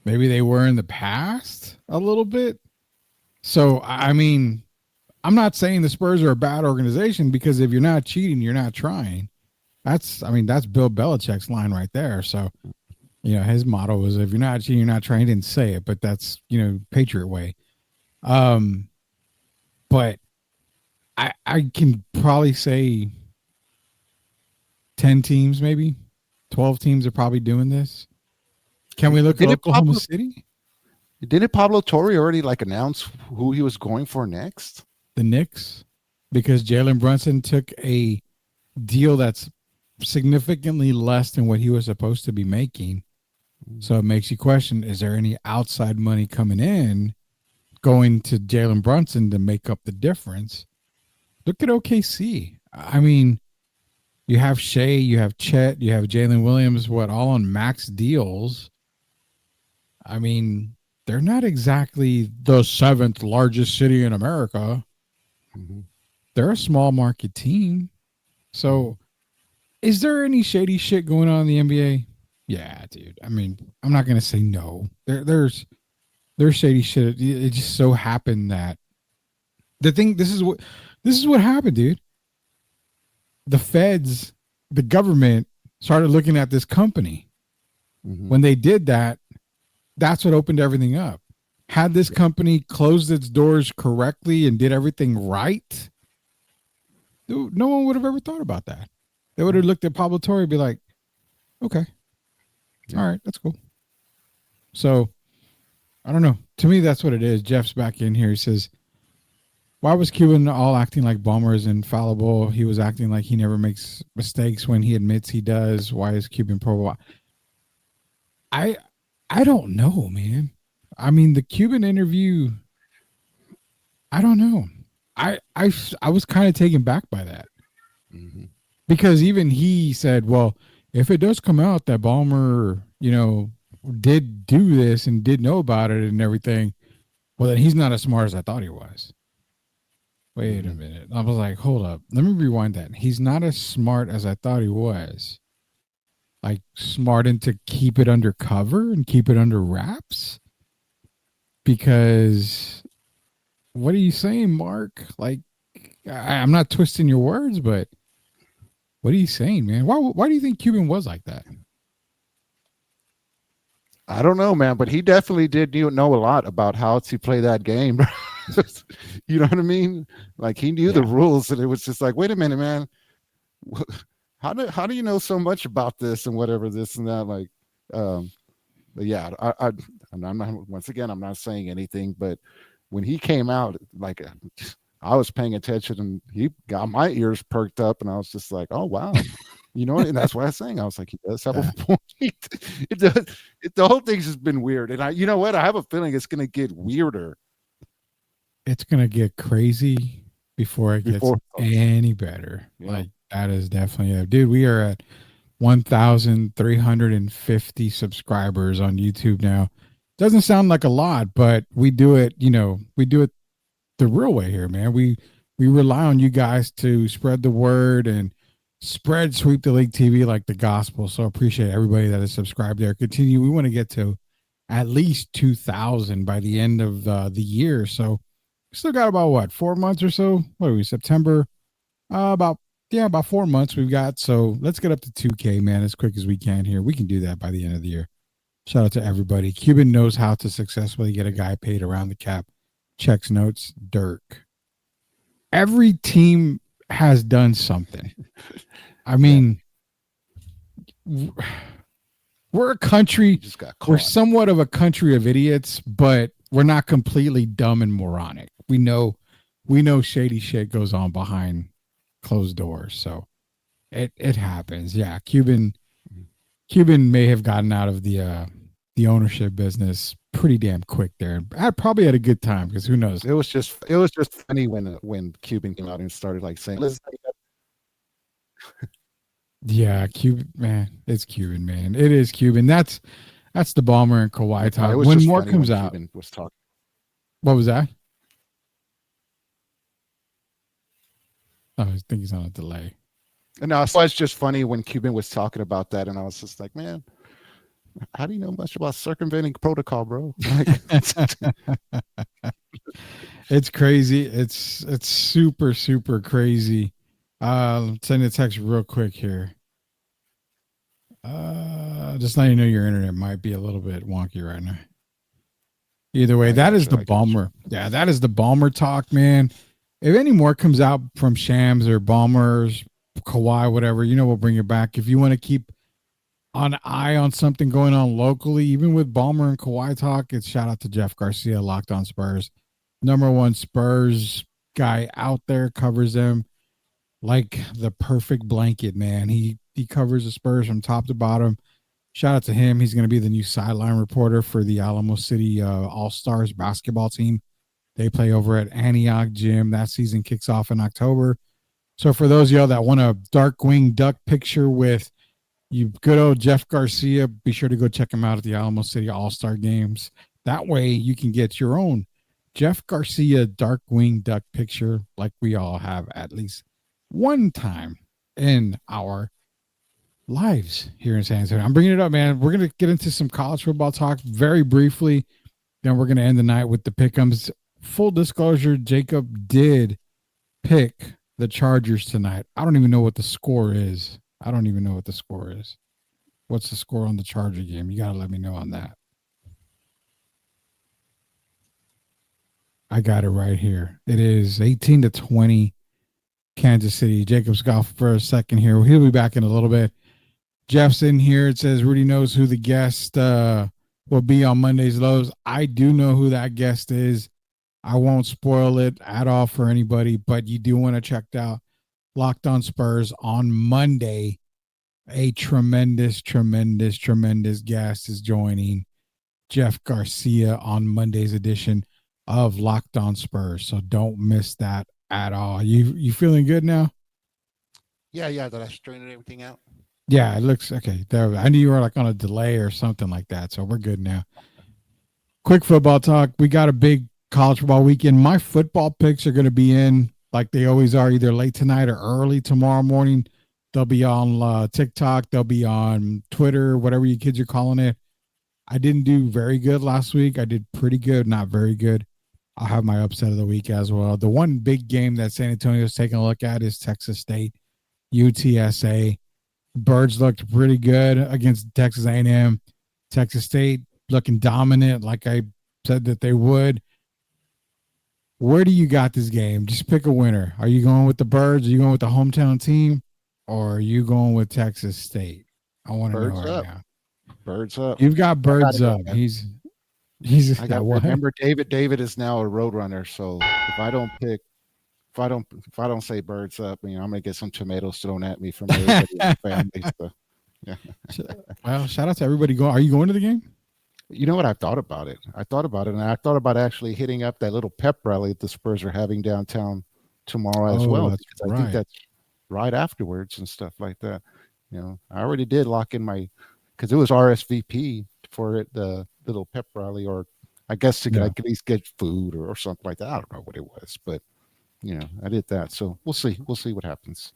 Maybe they were in the past a little bit. So, I mean, I'm not saying the Spurs are a bad organization, because if you're not cheating, you're not trying. That's Bill Belichick's line right there. So, his motto was, if you're not cheating, you're not trying. He didn't say it, but that's, Patriot way. But I can probably say 10 teams, maybe 12 teams are probably doing this. Can we look at Didn't Oklahoma Pablo- City? Didn't Pablo Torre already like announce who he was going for next? The Knicks? Because Jalen Brunson took a deal that's significantly less than what he was supposed to be making. So it makes you question, is there any outside money coming in going to Jalen Brunson to make up the difference? Look at OKC. I mean, you have Shea, you have Chet, you have Jalen Williams, all on max deals. I mean, they're not exactly the 7th largest city in America. Mhm. They're a small market team. So is there any shady shit going on in the NBA? Yeah, dude. I mean, I'm not gonna say no. There's shady shit. It just so happened that this is what happened, dude. The feds, the government started looking at this company. Mhm. When they did that, that's what opened everything up. Had this company closed its doors correctly and did everything right, dude, no one would have ever thought about that. They would have looked at Pablo Torre and be like, okay, all right, that's cool. So, I don't know. To me, that's what it is. Jeff's back in here. He says, why was Cuban all acting like Ballmer is infallible? He was acting like he never makes mistakes when he admits he does. Why is Cuban pro? I don't know, man. I mean, the Cuban interview, I don't know. I was kind of taken back by that, Mhm. because even he said, well, if it does come out that Ballmer, did do this and did know about it and everything, well, then he's not as smart as I thought he was. Wait a minute. I was like, hold up. Let me rewind that. He's not as smart as I thought he was. Like, smart into keep it under cover and keep it under wraps? Because what are you saying, Mark? Like, I'm not twisting your words, but what are you saying, man? Why do you think Cuban was like that? I don't know, man, but he definitely did know a lot about how to play that game. You know what I mean? Like, he knew the rules, and it was just like, wait a minute, man. How do you know so much about this and whatever, this and that? Like, but yeah, I'm not, once again, I'm not saying anything, but when he came out, like, I was paying attention, and he got my ears perked up, and I was just like, oh wow. And that's what I was saying. I was like, he does have a point. It does. The whole thing's just been weird. And I have a feeling it's going to get weirder. It's going to get crazy before it gets any better. Yeah. Like, that is definitely it. Dude, we are at 1,350 subscribers on YouTube now. Doesn't sound like a lot, but we do it, we do it the real way here, man. We rely on you guys to spread the word and spread Sweep the League TV like the gospel. So appreciate everybody that is subscribed there. Continue. We want to get to at least 2,000 by the end of the year. So we still got about 4 months or so. What are we, September? About 4 months we've got. So let's get up to 2K, man, as quick as we can here. We can do that by the end of the year. Shout out to everybody. Cuban knows how to successfully get a guy paid around the cap. Checks notes, Dirk. Every team has done something. I mean, we're a country. Just got We're caught. somewhat of a country of idiots, but we're not completely dumb and moronic. We know shady shit goes on behind closed doors. So it happens. Yeah, Cuban may have gotten out of the ownership business pretty damn quick there. I probably had a good time because who knows? It was just funny when Cuban came out and started like saying, "Listen, Yeah, Cuban man, it's Cuban man. It is Cuban. That's the Ballmer and Kawhi talk. it was When just more funny comes when out, Cuban was talking. what was that? Oh, I think he's on a delay. No, so it's just funny when Cuban was talking about that, and I was just like, man, how do you know much about circumventing protocol, bro? Like, It's crazy. It's super super crazy. Send a text real quick here. Just letting you know your internet might be a little bit wonky right now. Either way, that is the Ballmer. Yeah, that is the Ballmer talk, man. If any more comes out from Shams or Ballmer's, Kawhi, whatever, we'll bring it back. If you want to keep an eye on something going on locally, even with Ballmer and Kawhi talk, it's shout out to Jeff Garcia, Locked On Spurs. #1 Spurs guy out there, covers them like the perfect blanket, man. He covers the Spurs from top to bottom. Shout out to him. He's going to be the new sideline reporter for the Alamo City All-Stars basketball team. They play over at Antioch Gym. That season kicks off in October. So for those of y'all that want a Darkwing Duck picture with you good old Jeff Garcia, be sure to go check him out at the Alamo City All-Star Games. That way you can get your own Jeff Garcia Darkwing Duck picture like we all have at least one time in our lives here in San Antonio. I'm bringing it up, man. We're going to get into some college football talk very briefly. Then we're going to end the night with the pick'ems. Full disclosure, Jacob did pick the Chargers tonight. I don't even know what the score is. What's the score on the Charger game? You got to let me know on that. I got it right here. It is 18-20 Kansas City. Jacob's golf for a second here. He'll be back in a little bit. Jeff's in here. It says Rudy knows who the guest will be on Monday's Lows. I do know who that guest is. I won't spoil it at all for anybody, but you do want to check out Locked On Spurs on Monday. A tremendous guest is joining Jeff Garcia on Monday's edition of Locked On Spurs. So don't miss that at all. You feeling good now? Yeah. Did I straighten everything out? Yeah, it looks okay. There, I knew you were like on a delay or something like that, so we're good now. Quick football talk. We got a big college football weekend. My football picks are going to be in like they always are, either late tonight or early tomorrow morning. They'll be on TikTok. They'll be on Twitter, whatever you kids are calling it. I didn't do very good last week. I did pretty good, not very good. I'll have my upset of the week as well. The one big game that San Antonio's taking a look at is Texas State, UTSA. Birds looked pretty good against Texas A&M. Texas State looking dominant like I said that they would. Where do you got this game? Just pick a winner. Are you going with the Birds? Are you going with the hometown team? Or are you going with Texas State? I want to know right now. Birds up. You've got Birds up. He's I got remember David is now a road runner, so if I don't say Birds up, I'm gonna get some tomatoes thrown at me from everybody in the family. So, yeah. Well, shout out to everybody going. Are you going to the game? You know what? I thought about it, and I thought about actually hitting up that little pep rally that the Spurs are having downtown tomorrow as well. That's I think that's right afterwards and stuff like that. I already did lock in because it was RSVP for it, the little pep rally, or I guess to at least get food or something like that. I don't know what it was, but I did that. So we'll see what happens.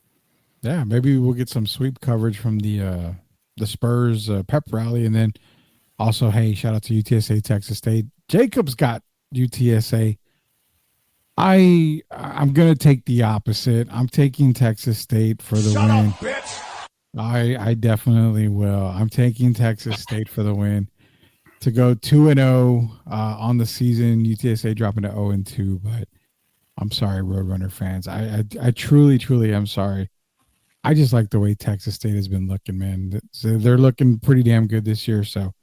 Yeah, maybe we'll get some sweep coverage from the Spurs pep rally, and then also, hey, shout out to UTSA, Texas State. Jacob's got UTSA. I'm gonna take the opposite. I'm taking Texas State for the win. Up, bitch. I definitely will. I'm taking Texas State for the win to go 2-0 on the season. UTSA dropping to 0-2, but I'm sorry, Roadrunner fans. I truly am sorry. I just like the way Texas State has been looking, man. So they're looking pretty damn good this year. So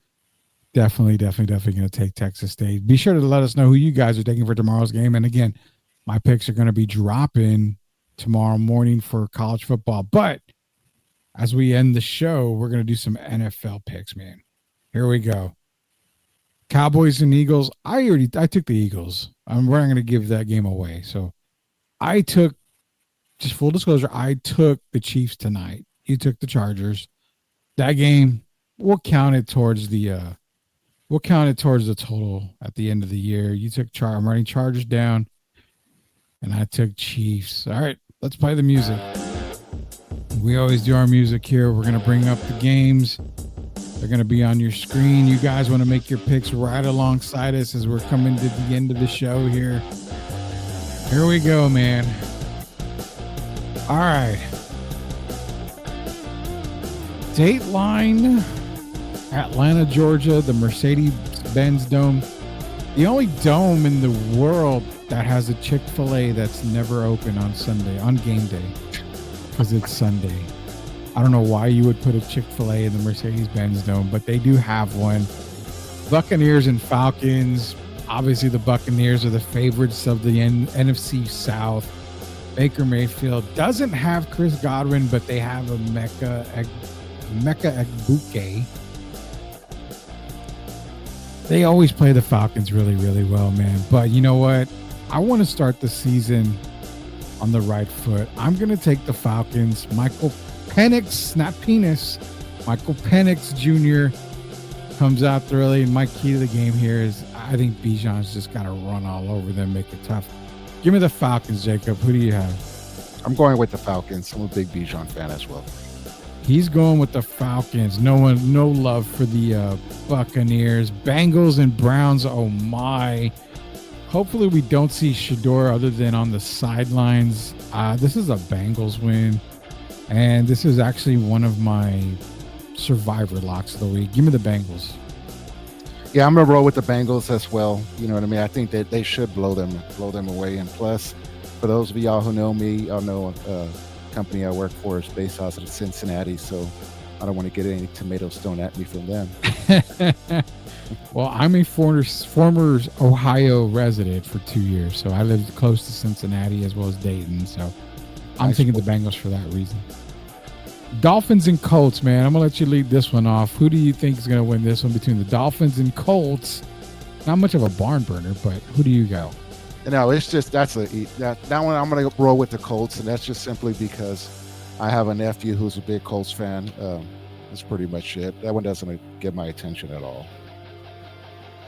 definitely going to take Texas State. Be sure to let us know who you guys are taking for tomorrow's game. And again, my picks are going to be dropping tomorrow morning for college football. But as we end the show, we're going to do some NFL picks, man. Here we go. Cowboys and Eagles. I took the Eagles. We're not going to give that game away. So I took, just full disclosure, I took the Chiefs tonight. You took the Chargers. That game, we'll count it towards the total at the end of the year. You took I'm running Chargers down, and I took Chiefs. All right, let's play the music. We always do our music here. We're going to bring up the games. They're going to be on your screen. You guys want to make your picks right alongside us as we're coming to the end of the show here. Here we go, man. All right. Dateline, Atlanta, Georgia, the Mercedes-Benz Dome. The only dome in the world that has a Chick-fil-A that's never open on Sunday, on game day, because it's Sunday. I don't know why you would put a Chick-fil-A in the Mercedes-Benz Dome, but they do have one. Buccaneers and Falcons. Obviously, the Buccaneers are the favorites of the NFC South. Baker Mayfield doesn't have Chris Godwin, but they have a Mecca Egbuke. They always play the Falcons really, really well, man. But you know what? I want to start the season on the right foot. I'm going to take the Falcons. Michael Penix, not penis. Michael Penix Jr. comes out early, and my key to the game here is I think Bijan's just got to run all over them, make it tough. Give me the Falcons, Jacob. Who do you have? I'm going with the Falcons. I'm a big Bijan fan as well. He's going with the Falcons. No love for the Buccaneers. Bengals and Browns, oh my. Hopefully we don't see Shador other than on the sidelines. This is a Bengals win. And this is actually one of my survivor locks of the week. Give me the Bengals. Yeah, I'm going to roll with the Bengals as well. You know what I mean? I think that they should blow them away. And plus, for those of y'all who know me, y'all know company I work for is based out of Cincinnati, so I don't want to get any tomatoes thrown at me from them. Well, I'm a former Ohio resident for 2 years, so I lived close to Cincinnati as well as Dayton, so I'm thinking the Bengals for that reason. Dolphins and Colts, man. I'm going to let you lead this one off. Who do you think is going to win this one between the Dolphins and Colts? Not much of a barn burner, but who do you go? No, it's just that one I'm going to roll with the Colts, and that's just simply because I have a nephew who's a big Colts fan. That's pretty much it. That one doesn't get my attention at all.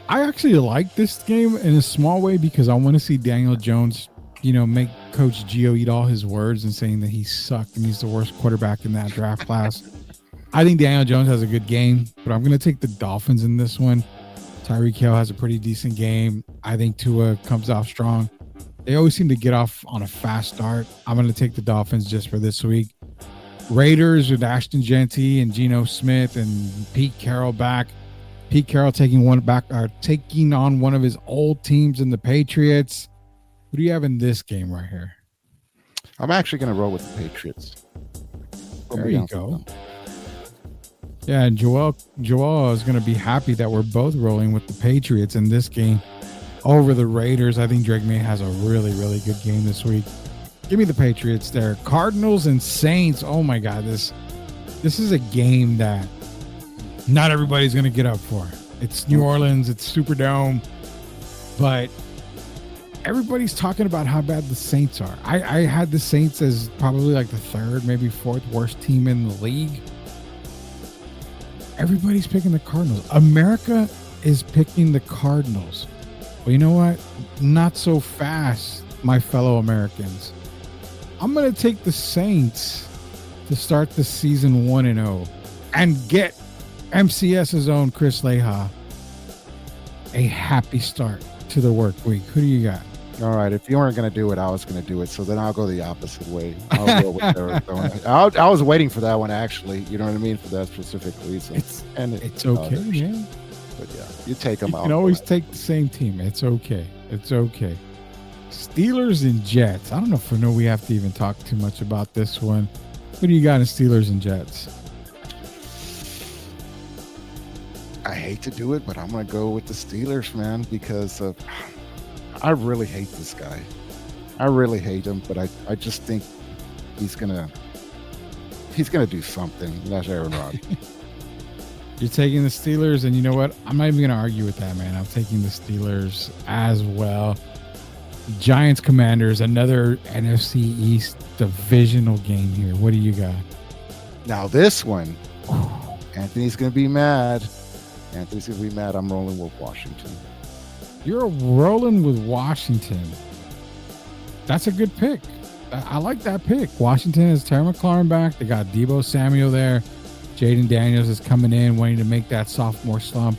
I actually like this game in a small way because I want to see Daniel Jones, make Coach Gio eat all his words and saying that he sucked and he's the worst quarterback in that draft class. I think Daniel Jones has a good game, but I'm going to take the Dolphins in this one. Tyreek Hill has a pretty decent game. I think Tua comes off strong. They always seem to get off on a fast start. I'm going to take the Dolphins just for this week. Raiders with Ashton Genty and Geno Smith and Pete Carroll back. Pete Carroll taking on one of his old teams in the Patriots. Who do you have in this game right here? I'm actually going to roll with the Patriots. There you go. Yeah, and Joel is going to be happy that we're both rolling with the Patriots in this game over the Raiders. I think Drake May has a really, really good game this week. Give me the Patriots there. Cardinals and Saints. Oh my God, this is a game that not everybody's going to get up for. It's New Orleans, it's Superdome, but everybody's talking about how bad the Saints are. I had the Saints as probably like the third, maybe fourth worst team in the league. Everybody's picking the Cardinals. America is picking the Cardinals. Well, you know what? Not so fast, my fellow Americans. I'm going to take the Saints to start the season 1-0 and get MCS's own Chris Leha a happy start to the work week. Who do you got? All right. If you weren't going to do it, I was going to do it. So then I'll go the opposite way. I'll go with Arizona. I was waiting for that one, actually. You know what I mean? For that specific reason. It's okay, man. But yeah, you take them out. You can always take the same team. It's okay. It's okay. Steelers and Jets. I don't know if we have to even talk too much about this one. What do you got in Steelers and Jets? I hate to do it, but I'm going to go with the Steelers, man, because I really hate this guy. I really hate him, but I just think he's gonna do something. That's Aaron Rodgers. You're taking the Steelers, and you know what? I'm not even going to argue with that, man. I'm taking the Steelers as well. Giants Commanders, another NFC East divisional game here. What do you got? Now this one, Anthony's going to be mad. I'm rolling with Washington. You're rolling with Washington. That's a good pick. I like that pick. Washington has Terry McLaurin back. They got Deebo Samuel there. Jaden Daniels is coming in, wanting to make that sophomore slump,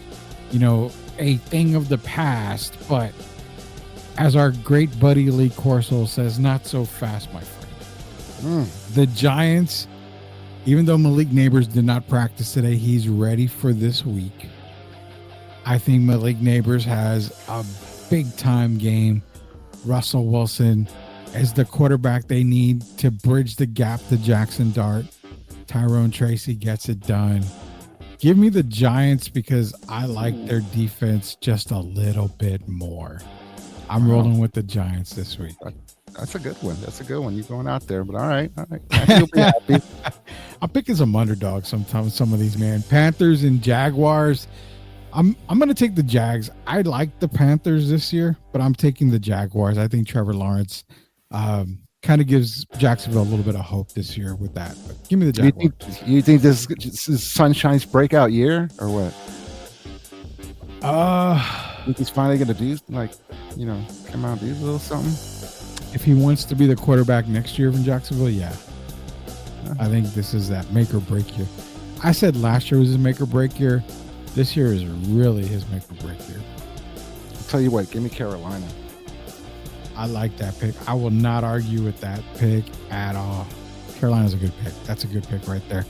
a thing of the past. But as our great buddy Lee Corso says, not so fast, my friend. The Giants, even though Malik Neighbors did not practice today, he's ready for this week. I think Malik Neighbors has a big-time game. Russell Wilson is the quarterback they need to bridge the gap to Jackson Dart. Tyrone Tracy gets it done. Give me the Giants because I like their defense just a little bit more. I'm rolling with the Giants this week. That's a good one. You're going out there, but all right. You'll be happy. I'm picking some underdogs sometimes. Some of these, man. Panthers and Jaguars. I'm going to take the Jags. I like the Panthers this year, but I'm taking the Jaguars. I think Trevor Lawrence kind of gives Jacksonville a little bit of hope this year with that. But give me the Jaguars. You think this is Sunshine's breakout year or what? You think he's finally going to do come out and do a little something? If he wants to be the quarterback next year from Jacksonville, yeah. I think this is that make or break year. I said last year was his make or break year. This year is really his make or break year. I'll tell you what, give me Carolina. I like that pick. I will not argue with that pick at all. Carolina's a good pick. That's a good pick right there.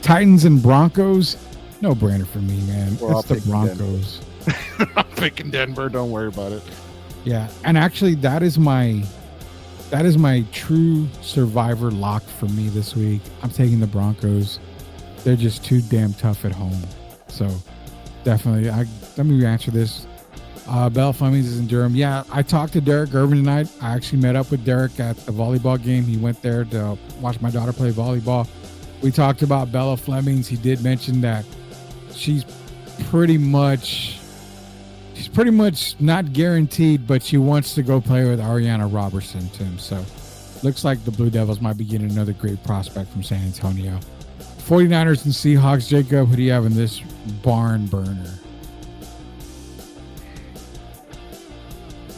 Titans and Broncos, no brainer for me, man. It's the Broncos. I'm picking Denver. Don't worry about it. Yeah, and actually, that is my true survivor lock for me this week. I'm taking the Broncos. They're just too damn tough at home. So definitely, let me answer this. Bella Flemings is in Durham. Yeah, I talked to Derek Irvin tonight. I actually met up with Derek at the volleyball game. He went there to watch my daughter play volleyball. We talked about Bella Flemings. He did mention that she's pretty much not guaranteed, but she wants to go play with Ariana Robertson, Tim. So looks like the Blue Devils might be getting another great prospect from San Antonio. 49ers and Seahawks. Jacob, who do you have in this barn burner?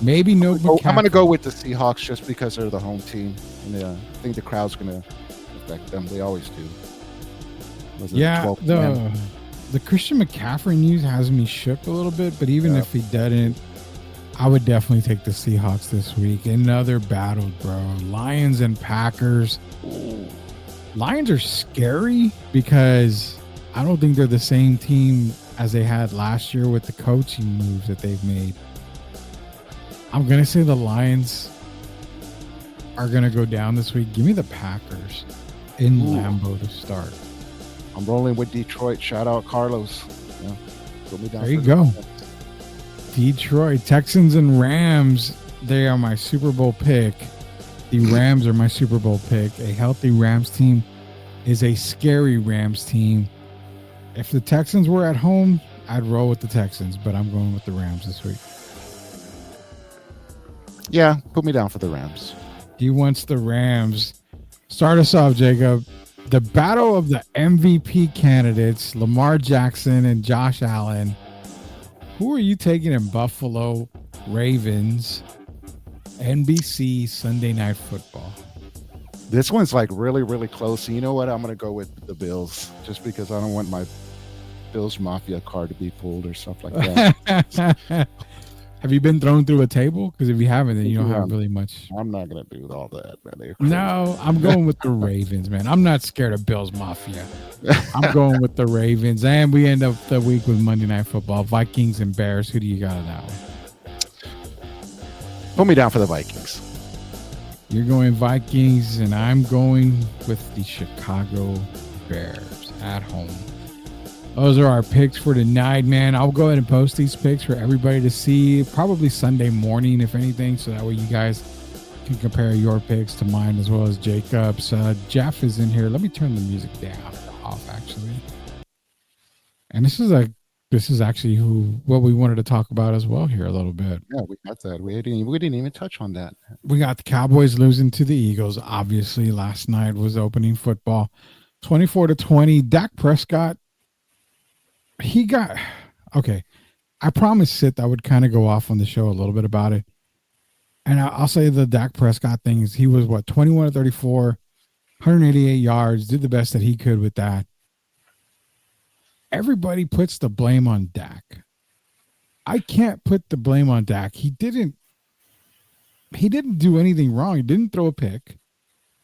Maybe no. I'm going to go with the Seahawks just because they're the home team. And I think the crowd's going to affect them. They always do. Yeah, the Christian McCaffrey news has me shook a little bit, but even if he doesn't, I would definitely take the Seahawks this week. Another battle, bro. Lions and Packers. Ooh. Lions are scary because I don't think they're the same team as they had last year with the coaching moves that they've made. I'm going to say the Lions are going to go down this week. Give me the Packers in Lambeau to start. I'm rolling with Detroit. Shout out Carlos. Yeah, put me down. There you go. Detroit. Texans and Rams. They are my Super Bowl pick. The Rams are my Super Bowl pick. A healthy Rams team is a scary Rams team. If the Texans were at home, I'd roll with the Texans, but I'm going with the Rams this week. Yeah, put me down for the Rams. He wants the Rams. Start us off, Jacob. The battle of the MVP candidates, Lamar Jackson and Josh Allen. Who are you taking in Buffalo Ravens, NBC Sunday Night Football? This one's like really, really close. And you know what? I'm going to go with the Bills just because I don't want my Bills Mafia card to be pulled or stuff like that. Have you been thrown through a table? Because if you haven't, then you don't have really much. I'm not going to do all that, man. No, I'm going with the Ravens, man. I'm not scared of Bills Mafia. I'm going with the Ravens. And we end up the week with Monday Night Football. Vikings and Bears. Who do you got on that one? Put me down for the Vikings. You're going Vikings, and I'm going with the Chicago Bears at home. Those are our picks for tonight, man. I'll go ahead and post these picks for everybody to see, probably Sunday morning, if anything, so that way you guys can compare your picks to mine as well as Jacob's. Jeff is in here. Let me turn the music down or off, actually. And this is actually what we wanted to talk about as well here a little bit. Yeah, we got that. We didn't even touch on that. We got the Cowboys losing to the Eagles. Obviously, last night was opening football, 24-20. Dak Prescott. Okay. I promised Sith I would kind of go off on the show a little bit about it. And I'll say the Dak Prescott thing is he was 21-34, 188 yards, did the best that he could with that. Everybody puts the blame on Dak. I can't put the blame on Dak. He didn't do anything wrong. He didn't throw a pick.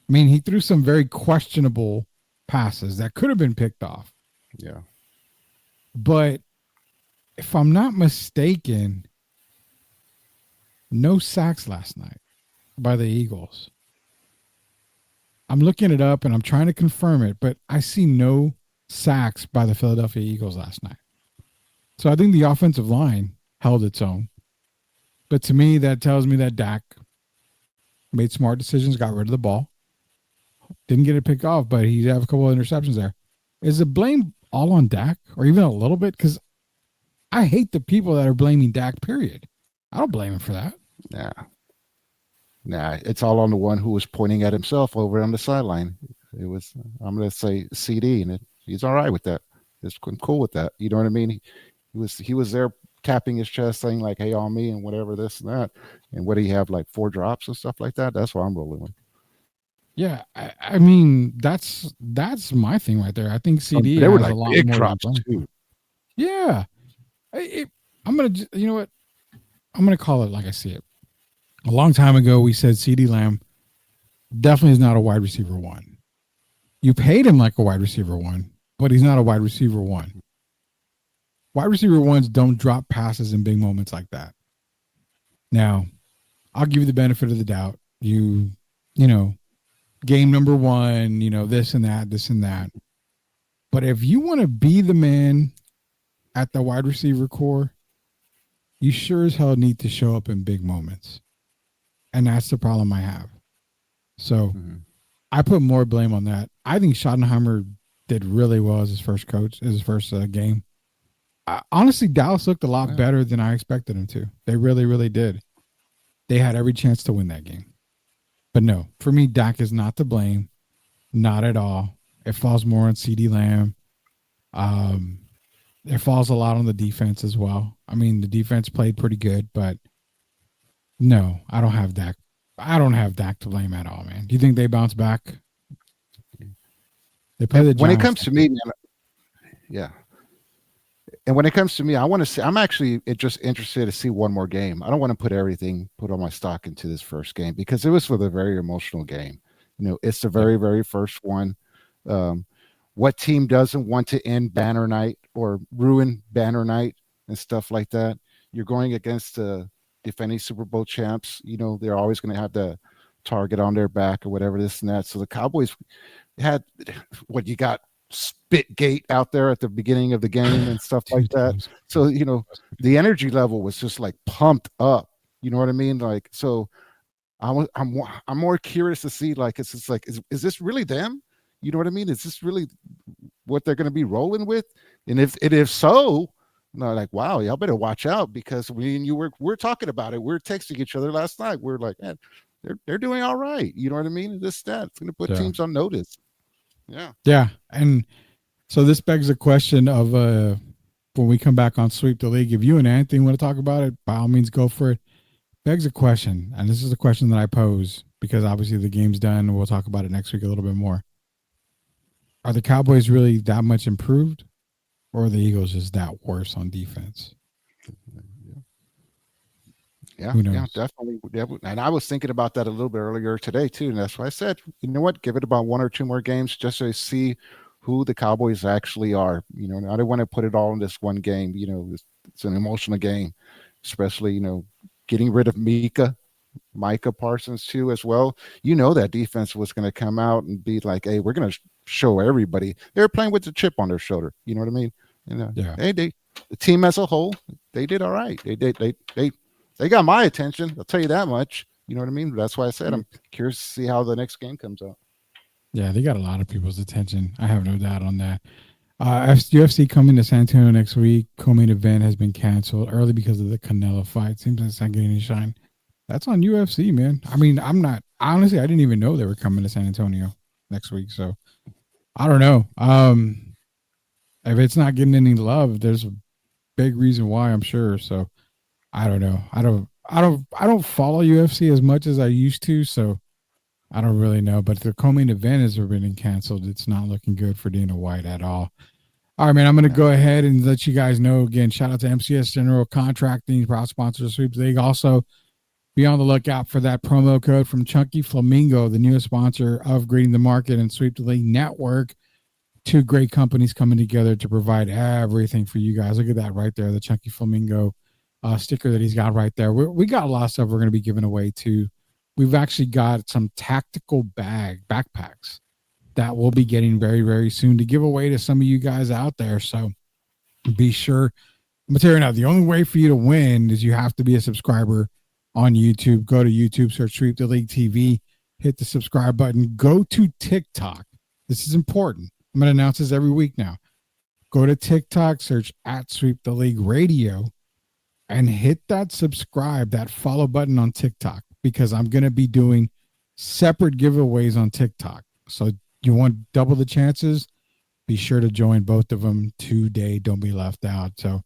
I mean, he threw some very questionable passes that could have been picked off. Yeah. But if I'm not mistaken, no sacks last night by the Eagles. I'm looking it up and I'm trying to confirm it, but I see no sacks by the Philadelphia Eagles last night. So I think the offensive line held its own. But to me, that tells me that Dak made smart decisions, got rid of the ball. Didn't get it picked off, but he did have a couple of interceptions there. Is the blame all on Dak or even a little bit? Because I hate the people that are blaming Dak, period. I don't blame him for that. Nah, it's all on the one who was pointing at himself over on the sideline. It was, I'm going to say CD, and he's all right with that. I'm cool with that. You know what I mean? He was there tapping his chest saying like, hey, on me and whatever, this and that. And what do you have, like 4 drops and stuff like that? That's what I'm rolling with. Yeah, I mean that's my thing right there. I think CD there were has like a lot big more drops too. Yeah, I'm gonna, you know what? I'm gonna call it like I see it. A long time ago, we said CD Lamb definitely is not a wide receiver 1. You paid him like a wide receiver 1, but he's not a wide receiver 1. Wide receiver 1s don't drop passes in big moments like that. Now, I'll give you the benefit of the doubt. You know. Game number 1, this and that. But if you want to be the man at the wide receiver core, you sure as hell need to show up in big moments. And that's the problem I have. So I put more blame on that. I think Schottenheimer did really well as his first game. Honestly, Dallas looked a lot better than I expected him to. They really, really did. They had every chance to win that game. But no, for me, Dak is not to blame. Not at all. It falls more on CD Lamb. It falls a lot on the defense as well. I mean, the defense played pretty good, but no, I don't have Dak. I don't have Dak to blame at all, man. Do you think they bounce back? They play the Giants. When it comes to me, man, yeah. And when it comes to me, I want to see. I'm actually just interested to see one more game. I don't want to put all my stock into this first game because it was for the very emotional game. It's the very, very first one. What team doesn't want to end banner night or ruin banner night and stuff like that? You're going against the defending Super Bowl champs. They're always going to have the target on their back or whatever, this and that. So the Cowboys had what you got. Spitgate out there at the beginning of the game and stuff like that. So, the energy level was just like pumped up. You know what I mean? Like, so I'm more curious to see, like, it's just like, is this really them? You know what I mean? Is this really what they're going to be rolling with? And if so, like, wow, y'all better watch out because we're talking about it. We're texting each other last night. We're like, man, they're doing all right. You know what I mean? It's going to put teams on notice. Yeah. And so this begs the question of when we come back on Sweep the League, if you and Anthony want to talk about it, by all means go for it. Begs a question, and this is the question that I pose because obviously the game's done and we'll talk about it next week a little bit more. Are the Cowboys really that much improved or are the Eagles just that worse on defense? Yeah, definitely. And I was thinking about that a little bit earlier today too, and that's why I said, you know what, give it about 1 or 2 more games just to see who the Cowboys actually are. I don't want to put it all in this one game. It's an emotional game, especially getting rid of Mika. Micah Parsons too as well. You know that defense was going to come out and be like, "Hey, we're going to show everybody." They were playing with the chip on their shoulder. You know what I mean? And Yeah. the team as a whole, they did all right. They got my attention. I'll tell you that much. You know what I mean? That's why I said I'm curious to see how the next game comes out. Yeah, they got a lot of people's attention. I have no doubt on that. UFC coming to San Antonio next week. Co-main event has been canceled early because of the Canelo fight. Seems like it's not getting any shine. That's on UFC, man. I mean, honestly, I didn't even know they were coming to San Antonio next week. So I don't know. If it's not getting any love, there's a big reason why, I'm sure. So I don't know. I don't follow UFC as much as I used to, so I don't really know. But the co-main event has been canceled. It's not looking good for Dana White at all. All right, man, I'm going to go ahead and let you guys know again. Shout out to MCS General Contracting, proud sponsor of Sweeps League. Also, be on the lookout for that promo code from Chunky Flamingo, the newest sponsor of Grading the Market and Sweep the League Network. Two great companies coming together to provide everything for you guys. Look at that right there, the Chunky Flamingo sticker that he's got right there. We got a lot of stuff we're going to be giving away too. We've actually got some tactical backpacks that we'll be getting very, very soon to give away to some of you guys out there. So be sure. I'm going to tell you now, the only way for you to win is you have to be a subscriber on YouTube. Go to YouTube, search Sweep the League TV, hit the subscribe button. Go to TikTok. This is important. I'm going to announce this every week now. Go to TikTok, search @Sweep the League Radio, and hit that subscribe, that follow button on TikTok, because I'm going to be doing separate giveaways on TikTok. So you want double the chances? Be sure to join both of them today. Don't be left out. So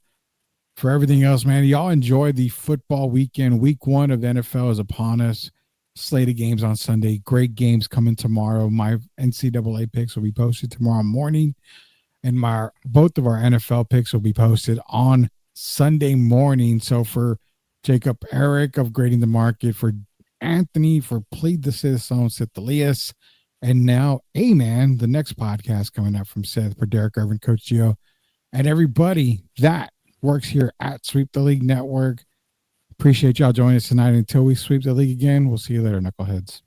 for everything else, man, y'all enjoy the football weekend. Week 1 of the NFL is upon us. Slate of games on Sunday. Great games coming tomorrow. My NCAA picks will be posted tomorrow morning, and both of our NFL picks will be posted on Sunday morning. So for Jacob Eric of Grading the Market, for Anthony, for Plead the Citizen, Seth Elias, and now A-Man, the next podcast coming up from Seth, for Derek Irvin, Coach Gio, and everybody that works here at Sweep the League Network. Appreciate y'all joining us tonight. Until we sweep the league again, we'll see you later, knuckleheads.